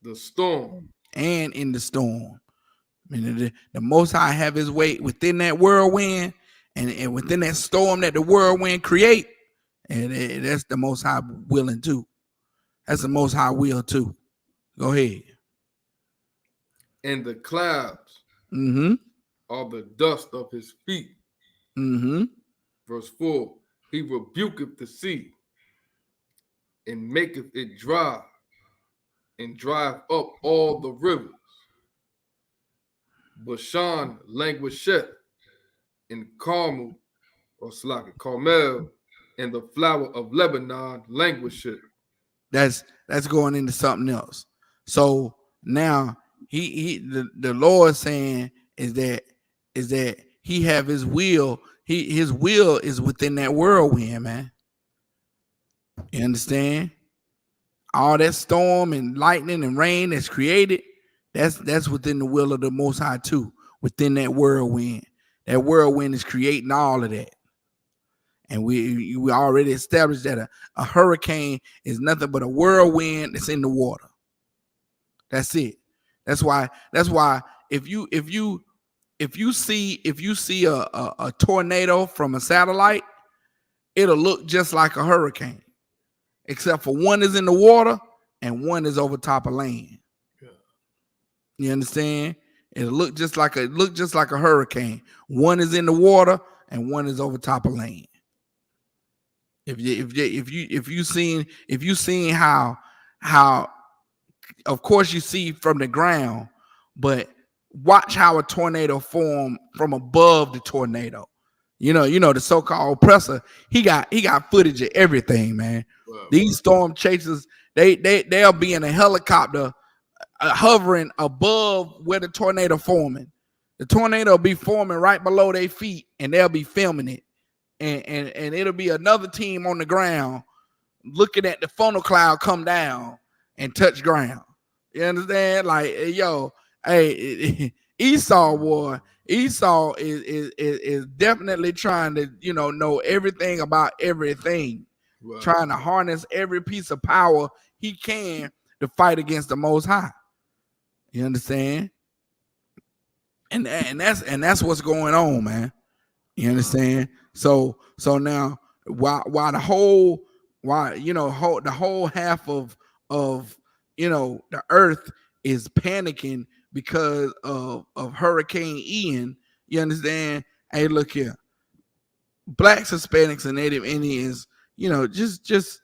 the storm, And in the storm. I mean, the Most High have his way within that whirlwind and within that storm that the whirlwind create. And that's the Most High willing too. That's the Most High will too. Go ahead. and the clouds Mm-hmm. are the dust of his feet. Mm-hmm. Verse 4, he rebuketh the sea and maketh it dry and drive up all the rivers. Bashan languisheth in Carmel, or Slaka, Carmel, and the flower of Lebanon languisheth. That's going into something else. So now the Lord saying is that he have his will. His will is within that whirlwind, man. You understand? All that storm and lightning and rain that's created, that's within the will of the Most High too. Within that whirlwind is creating all of that. And we already established that a hurricane is nothing but a whirlwind that's in the water. That's it. That's why if you see a tornado from a satellite, it'll look just like a hurricane, except for one is in the water and one is over top of land. Yeah. You understand? It'll look just like a hurricane. One is in the water and one is over top of land. If you seen how of course you see from the ground, but watch how a tornado form from above the tornado. You know the so-called oppressor, he got footage of everything, man. Wow. These storm chasers, they'll be in a helicopter hovering above where the tornado forming. The tornado will be forming right below their feet, and they'll be filming it. And it'll be another team on the ground looking at the funnel cloud come down and touch ground. You understand? Like, yo, hey, Esau is definitely trying to, know everything about everything. Wow. Trying to harness every piece of power he can to fight against the Most High. You understand? And that's what's going on, man. You understand? So now while the whole half of the earth is panicking because of Hurricane Ian, you understand? Hey, look here. Blacks, Hispanics, and Native Indians, just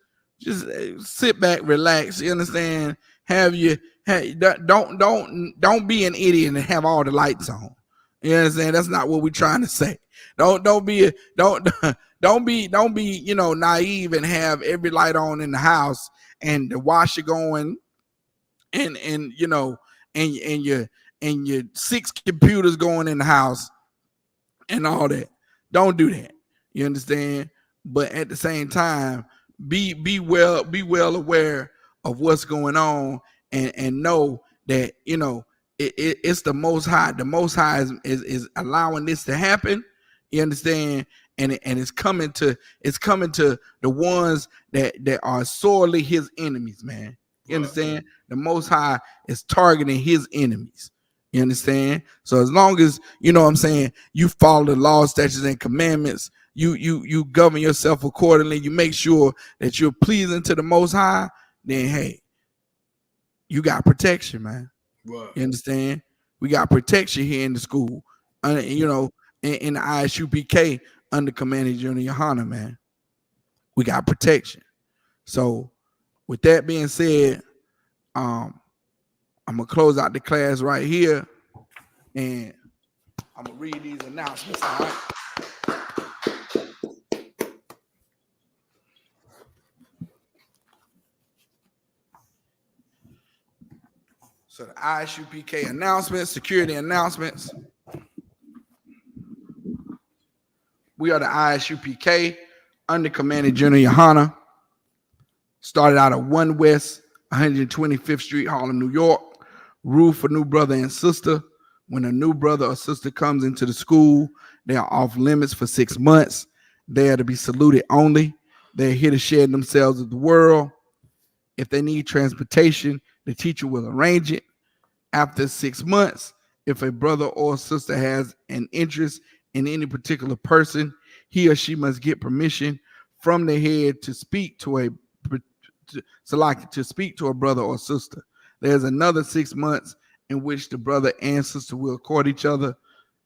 sit back, relax. You understand? Don't be an idiot and have all the lights on. You understand? That's not what we're trying to say. Don't be naive and have every light on in the house and the washer going and your 6 computers going in the house and all that. Don't do that. You understand? But at the same time, be well aware of what's going on and know that it's the Most High. The Most High is allowing this to happen. You understand? And it's coming to the ones that are sorely his enemies, man. You understand? The Most High is targeting his enemies. You understand? So as long as you follow the laws, statutes, and commandments, you govern yourself accordingly, you make sure that you're pleasing to the Most High, then hey, you got protection, man. Right. You understand? We got protection here in the school, in the ISUPK under Commander Junior Yohana, man. we got protection. So with that being said, I'm gonna close out the class right here, and I'm gonna read these announcements. All right. So the ISUPK announcements, security announcements. We are the ISUPK under Commander General Yohana. Started out at 1 West 125th Street, Harlem, New York. Rule for new brother and sister. When a new brother or sister comes into the school, they are off limits for 6 months. They are to be saluted only. They're here to share themselves with the world. If they need transportation, the teacher will arrange it. After 6 months, if a brother or sister has an interest in any particular person, he or she must get permission from the head to speak to a brother or sister. There's another 6 months in which the brother and sister will court each other.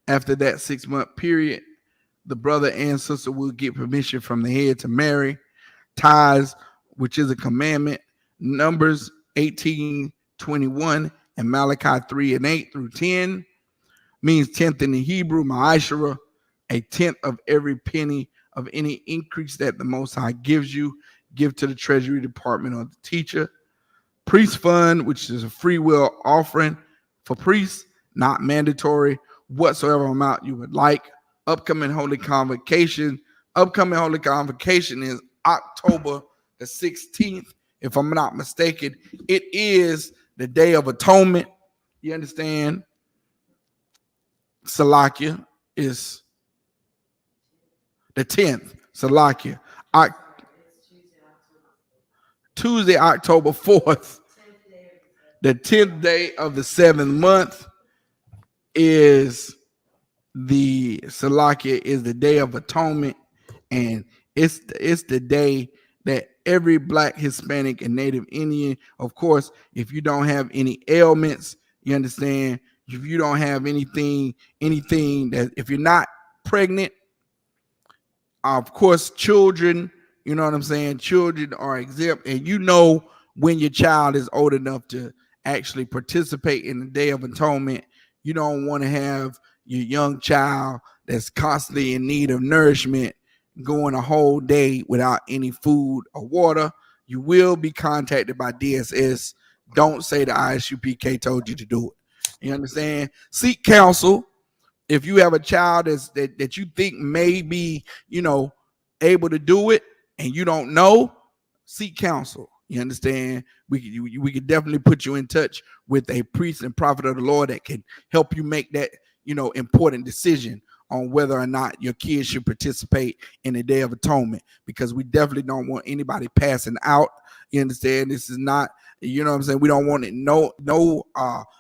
After that 6 month period, the brother and sister will get permission from the head to marry. Ties, which is a commandment, Numbers 18:21 and Malachi 3:8 through 10, means 10th in the Hebrew, ma'ashara, a tenth of every penny of any increase that the Most High gives you, give to the Treasury Department or the teacher. Priest fund, which is a free will offering for priests, not mandatory, whatsoever amount you would like. Upcoming Holy Convocation. Upcoming Holy Convocation is October the 16th, if I'm not mistaken. It is the Day of Atonement. You understand? Salakia is the 10th. Salakia. Tuesday, October 4th. The 10th day of the 7th month is the Salakia, is the Day of Atonement, and it's the day that every Black, Hispanic, and Native Indian, of course, if you don't have any ailments, you understand, if you don't have anything that, if you're not pregnant, of course, children, you know what I'm saying, children are exempt, and you know when your child is old enough to actually participate in the Day of Atonement. You don't want to have your young child that's constantly in need of nourishment going a whole day without any food or water. You will be contacted by DSS. Don't say the ISUPK told you to do it. You understand? Seek counsel. If you have a child that you think may be, able to do it and you don't know, seek counsel. You understand? We could definitely put you in touch with a priest and prophet of the Lord that can help you make that, important decision on whether or not your kids should participate in the Day of Atonement, because we definitely don't want anybody passing out. You understand? This is not, you know what I'm saying? We don't want it, no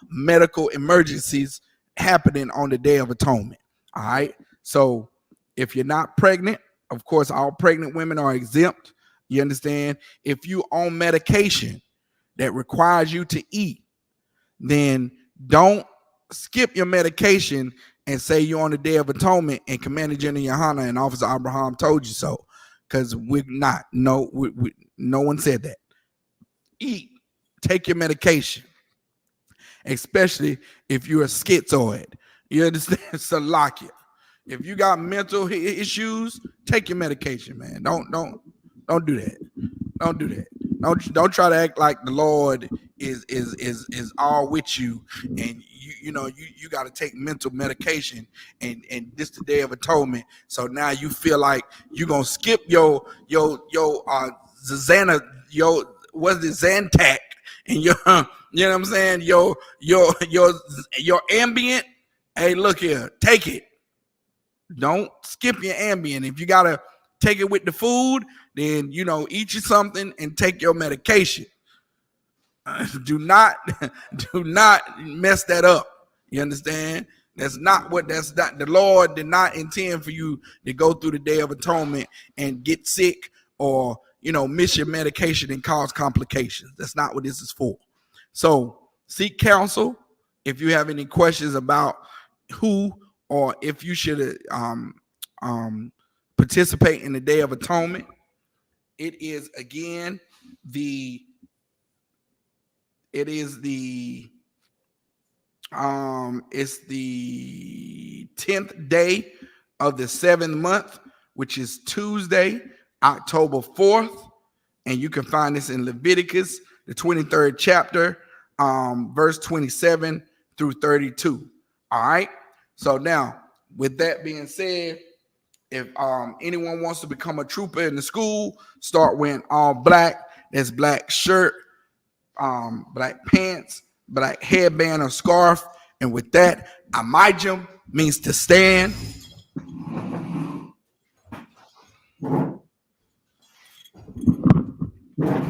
medical emergencies happening on the Day of Atonement. All right. So if you're not pregnant, of course, all pregnant women are exempt. You understand? If you on medication that requires you to eat, then don't skip your medication and say you're on the Day of Atonement and Commander General Yohana and Officer Abraham told you so, because we're not. No, no one said that. Eat. Take your medication, especially if you're a schizoid. You understand? Salakia. If you got mental issues, take your medication, man. Don't do that. Don't do that. Don't try to act like the Lord is all with you, and you got to take mental medication, and this the Day of Atonement. So now you feel like you're gonna skip your Zana, what's it, Zantac, and your you know what I'm saying, your Ambient. Hey, look here, take it. Don't skip your Ambient. If you gotta take it with the food, then eat you something and take your medication. Do not mess that up. You understand? That's not the Lord did not intend for you to go through the Day of Atonement and get sick or miss your medication and cause complications. That's not what this is for. So seek counsel if you have any questions about who or if you should participate in the Day of Atonement. It is again the 10th day of the 7th month, which is Tuesday, October 4th. And you can find this in Leviticus, the 23rd chapter, verse 27 through 32. All right. So now, with that being said, if anyone wants to become a trooper in the school, start wearing all black. That's black shirt, black pants, black headband or scarf. And with that, amijim means to stand.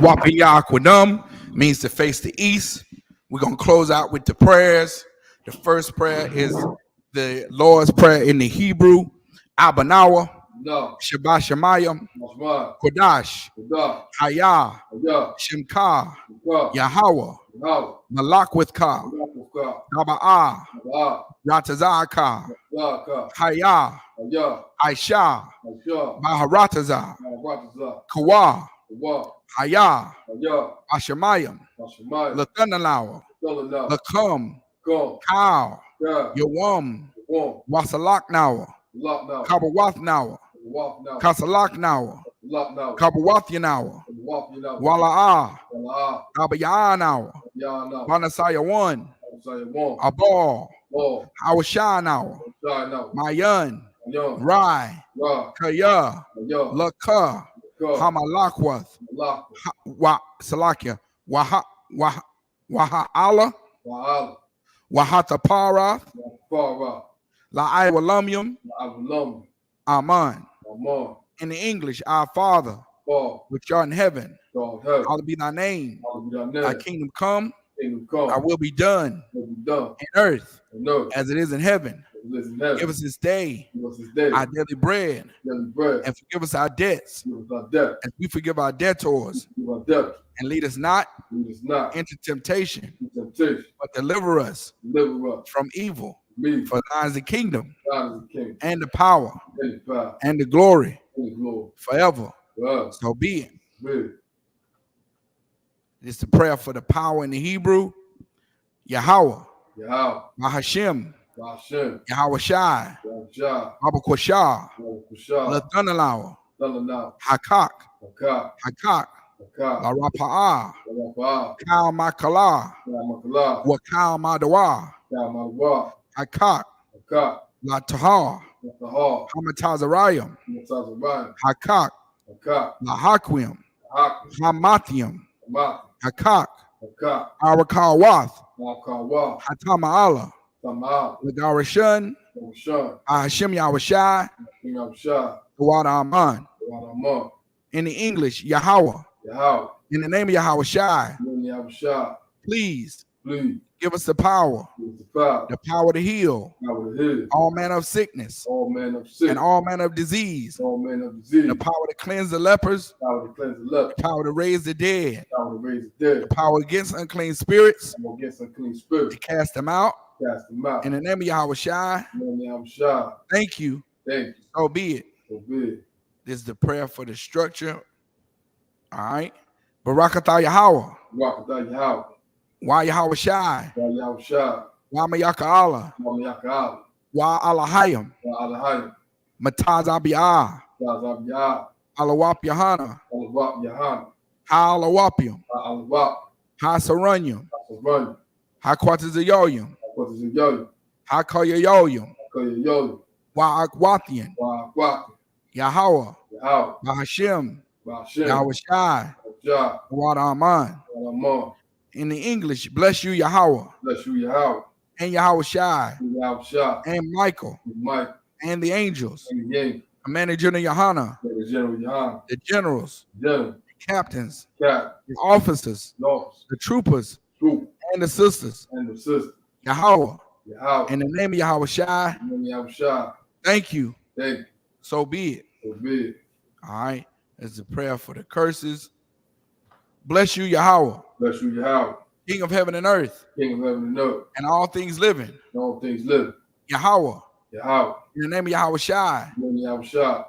Wapiyaquadum means to face the east. We're going to close out with the prayers. The first prayer is the Lord's Prayer in the Hebrew. Abanawa, No. Shabbat Shemayim, Mashma. Kodash, Da. Hayah, Ya. Shemka, Ka. Yahweh, Now. Malak with Ka, Ka. Daba'ah, Ba. Ratazaka, Da. Ka. Hayah, Ya. Aisha, Asha. Maharataza, Mawataza. Kawa, Wa. Hayah, Ya. Ashemayim, Mashma. Lathunalawa, Dala. Lakum, Come. Cow, Ya. Yawam, One. Wasalaknawa, Lock now. Kabawathnawa, Walk now. Kasalaknawa, Lock now. Kabawathinawa, Walk you now. Wala'ah, Wala. Abayanawa, Ya now. Manasaya 1, Say one. Abal, Ball. Hawashanawa, Try now. Mayan, Young. Rai, Rock. Kaya, Young. Laka, Go. Hamalakwath, Lock. Salakia, Waha'ala, Wa'ala. Wahataparath, Far rock. La'awalumium, Avalum. Aman. Amon. In the English, our Father, Ball. which art in heaven, Dog head. hallowed be thy name. All be done Thy there. kingdom come, Kingdom come. thy will be done Will be done. in earth And no. as it is in heaven. Listen heaven. Give us this day Give us this day. our daily bread, Daily bread. and forgive us our debts Give us our debt. as we forgive our debtors. Give us debt. And lead us not Lead us not into temptation, into temptation. but deliver us Deliver us. from evil. Me. For thine is the kingdom, God is the king. and the power, And the power. and the glory And the glory. forever. For us. So be it. Me. It's the prayer for the power in the Hebrew. Yahweh, Yahweh. Mahashem, Hashem. Yahweh Shai, Yahweh. Abakwashah, Kushah. Lathunalawa, Dalana. Hakak, Hakah. Hakak, Hakah. La Rapa'ah, Rapah. Kal Makala, Ramakala. Wakal Madawa, Yamawa. Hakak, Hakah. La Tahar, Tahar. Hamatazarayim, Mutazarayim. Hakak, Hakah. La Hakwim, Hakah. Hamathium, Hamat. Hakak, Hakah. Arakawath, Makawa. Hatama'ala, Tamal. Lagarashan, Moshan. Ahashem Yahweh Yamshah. Wada Aman. Wadamah. In the English, Yahweh. Yahweh. In the name of Yahweh Shai, Yamshah. please Please. give us the power, Give the power. the power to heal Power to heal. all manner of sickness All men of sin. and all manner of disease, All men of disease. the power to cleanse the lepers, Power to cleanse the leper. the power to raise the dead, Power to raise the dead. the power against unclean spirits, Power against unclean to spirit. cast them out. Cast them out. In the name of Yahweh Shai, Yamshah. thank you. Thank you. So be it. So big. This is the prayer for the structure. All right. Barakatah Yahweh. Rakatah Yahweh. Why Yahweh Shai? Yamshah. Why Mayaka Allah? Yamakal. Why Allahayim? Alahayim. Mataz Abiyah. Yazab Yah. Alawap Yahana. Alawap Yahan. Halawapium. Alawap. Hasarunyum. Run. Hakwatazayoyum. What is it, yo? Hakoyoyoyum. Yo. Why Akwathian. Wah. Yahweh. Yahweh. Bahashim. Bashem. Yahweh Shai. Jah. Wada Aman. Alamah. In the English, bless you, Yahweh. Bless you, Yahweh. And Yahweh Shai. Yahweh. And Michael. Mike. And the angels. And the gang. Commander General Yohana. The General Yahan. The generals. General. Captains. Cat. The officers. Lost. The troopers. Troop. And the sisters. And the sister. Yahweh. Yahweh. In the name of Yahweh Shai, And Yahweh. thank you. Thank you. So be it. So big. All right. That's a prayer for the curses. Bless you, Yahweh, Bless you, Yahweh. King of heaven and earth, King of heaven and earth. and all things living. And all things live. Yahweh, Yahweh. in the name of Yahweh Shai, And Yahweh.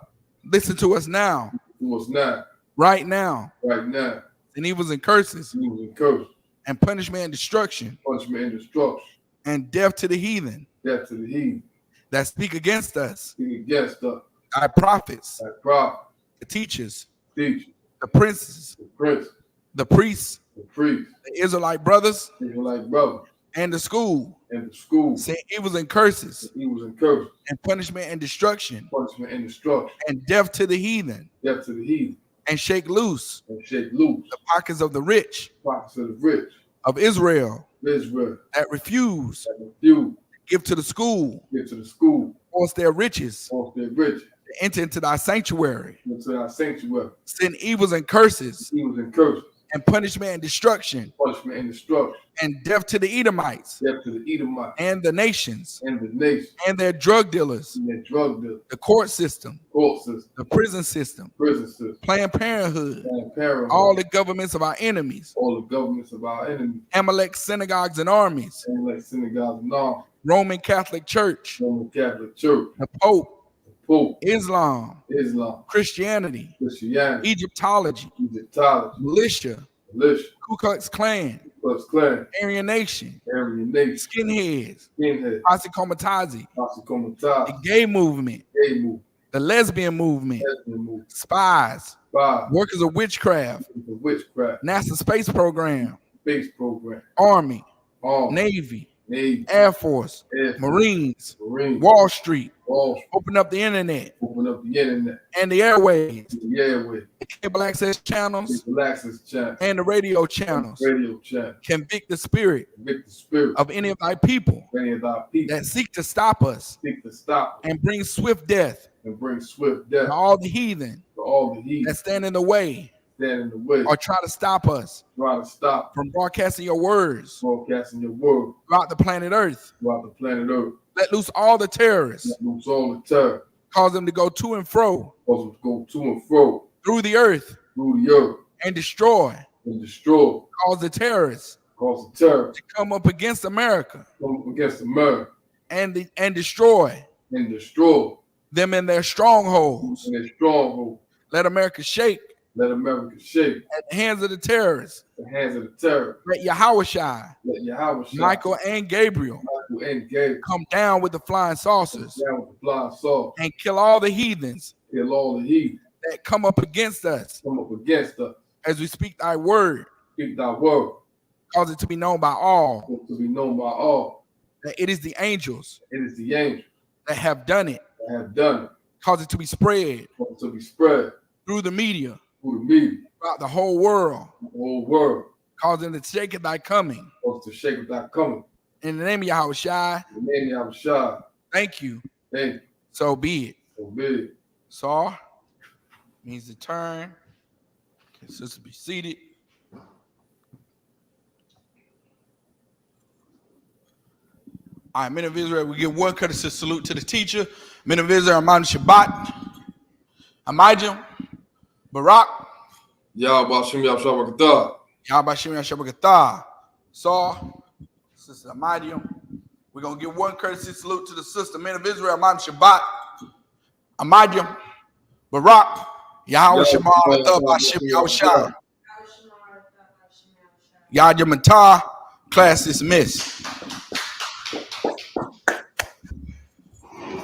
listen to us now To us now. right now, right now, and evils and curses, evils and curses, and punishment and destruction, punishment and destruction, and death to the heathen death to the heathen, that speak against us, speak against us, thy prophets, thy prophets, the teachers, teachers, the princes, the princes, the priests, the priests, the Israelite brothers, Israelite brothers, and the school, and the school, saying evils and curses, evils and curses, and punishment and destruction, punishment and destruction, and death to the heathen, death to the heathen, and shake loose and shake loose the pockets of the rich pockets of the rich, of Israel Israel, that refuse that refuse to give to the school, to get to the school, force their riches, force their riches, to enter into thy sanctuary, into our sanctuary, send evils and curses, evils and curses, and punishment and destruction, punishment and destruction, and death to the Edomites, death to the Edomites, and the nations, and the nation, and their drug dealers, and their drug dealers, the court system, court system, the prison system, prison system, Planned Parenthood, Planned Parenthood, all the governments of our enemies, all the governments of our enemies, Amalek synagogues and armies, and like synagogues and all, Roman Catholic Church, Roman Catholic Church, the Pope, Pope, Islam, Islam, Christianity, Christianity, Egyptology, Egyptology, militia, militia, Ku Klux Klan, Klux Klan, Aryan Nation, Aryan Nation, skinheads, skinhead, Posse Comitazi, Posse the Comitazi, gay movement, gay movement, the lesbian movement, lesbian movement, spies, spy, workers of witchcraft, the witchcraft, NASA space program, space program, Army, army, Navy, Navy, Air Force, Air Force, Marines, Marines, Wall Street, Wall Street, open up the internet open up the internet, and the airways, the airway, the cable access channels, people access channel, and the radio channels. radio channel, Convict the spirit convict the spirit of any of thy people of any of our people that seek to stop us seek to stop and bring swift death and bring swift death to all the heathen to all the heathen that stand in the way stand in the way, or try to stop us try to stop from broadcasting your words broadcasting your word throughout the planet Earth. throughout the planet Earth. Let loose all the terrorists, Let loose all the terror, cause them to go to and fro cause them to go to and fro through the earth through the earth and destroy, and destroy, cause the terrorists cause the terror to come up against America come up against America and destroy and destroy them in their strongholds. in their stronghold. Let America shake Let America shake at the hands of the terrorists. the hands of the terror. Let Yahushua, Let Yahweh Michael, and Gabriel Michael and Gabriel come down with the flying saucers down with the flying sword, and kill all the heathens kill all the heathen that come up against us come up against us. as we speak thy word. Speak thy word, Cause it to be known by all to be known by all. that it is the angels It is the angels that have done it. that have done it, Cause it to be spread for it to be spread through the media through the media, throughout the whole world. the whole world, Causing the shake of thy coming. for us to shake without coming. In the name of Yahushua, In the name of Yahweh, thank you. thank you. So be it. So be it. Saw means to turn. Okay, sister, be seated. All right, men of Israel, we give one courtesy salute to the teacher. Men of Israel, Amon Shabbat, Amijam, Barak, Yahweh Shem Yahweh Shabbat. Yahbashim Yashabakatah. Saw, Sister Amijam. We're going to give one courtesy salute to the sister, men of Israel, Amon Shabbat, Amijam, Barak, Yahweh Shema, Bashim Yahushua. Yajamatah, class dismissed.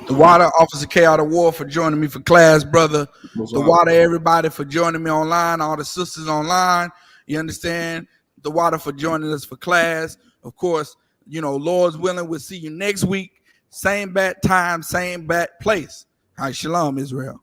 The water, Officer K out of war for joining me for class, brother. The water, everybody for joining me online, all the sisters online. You understand? The water for joining us for class. Of course, you know, Lord's willing, we'll see you next week. Same bat time, same bat place. All right, shalom, Israel.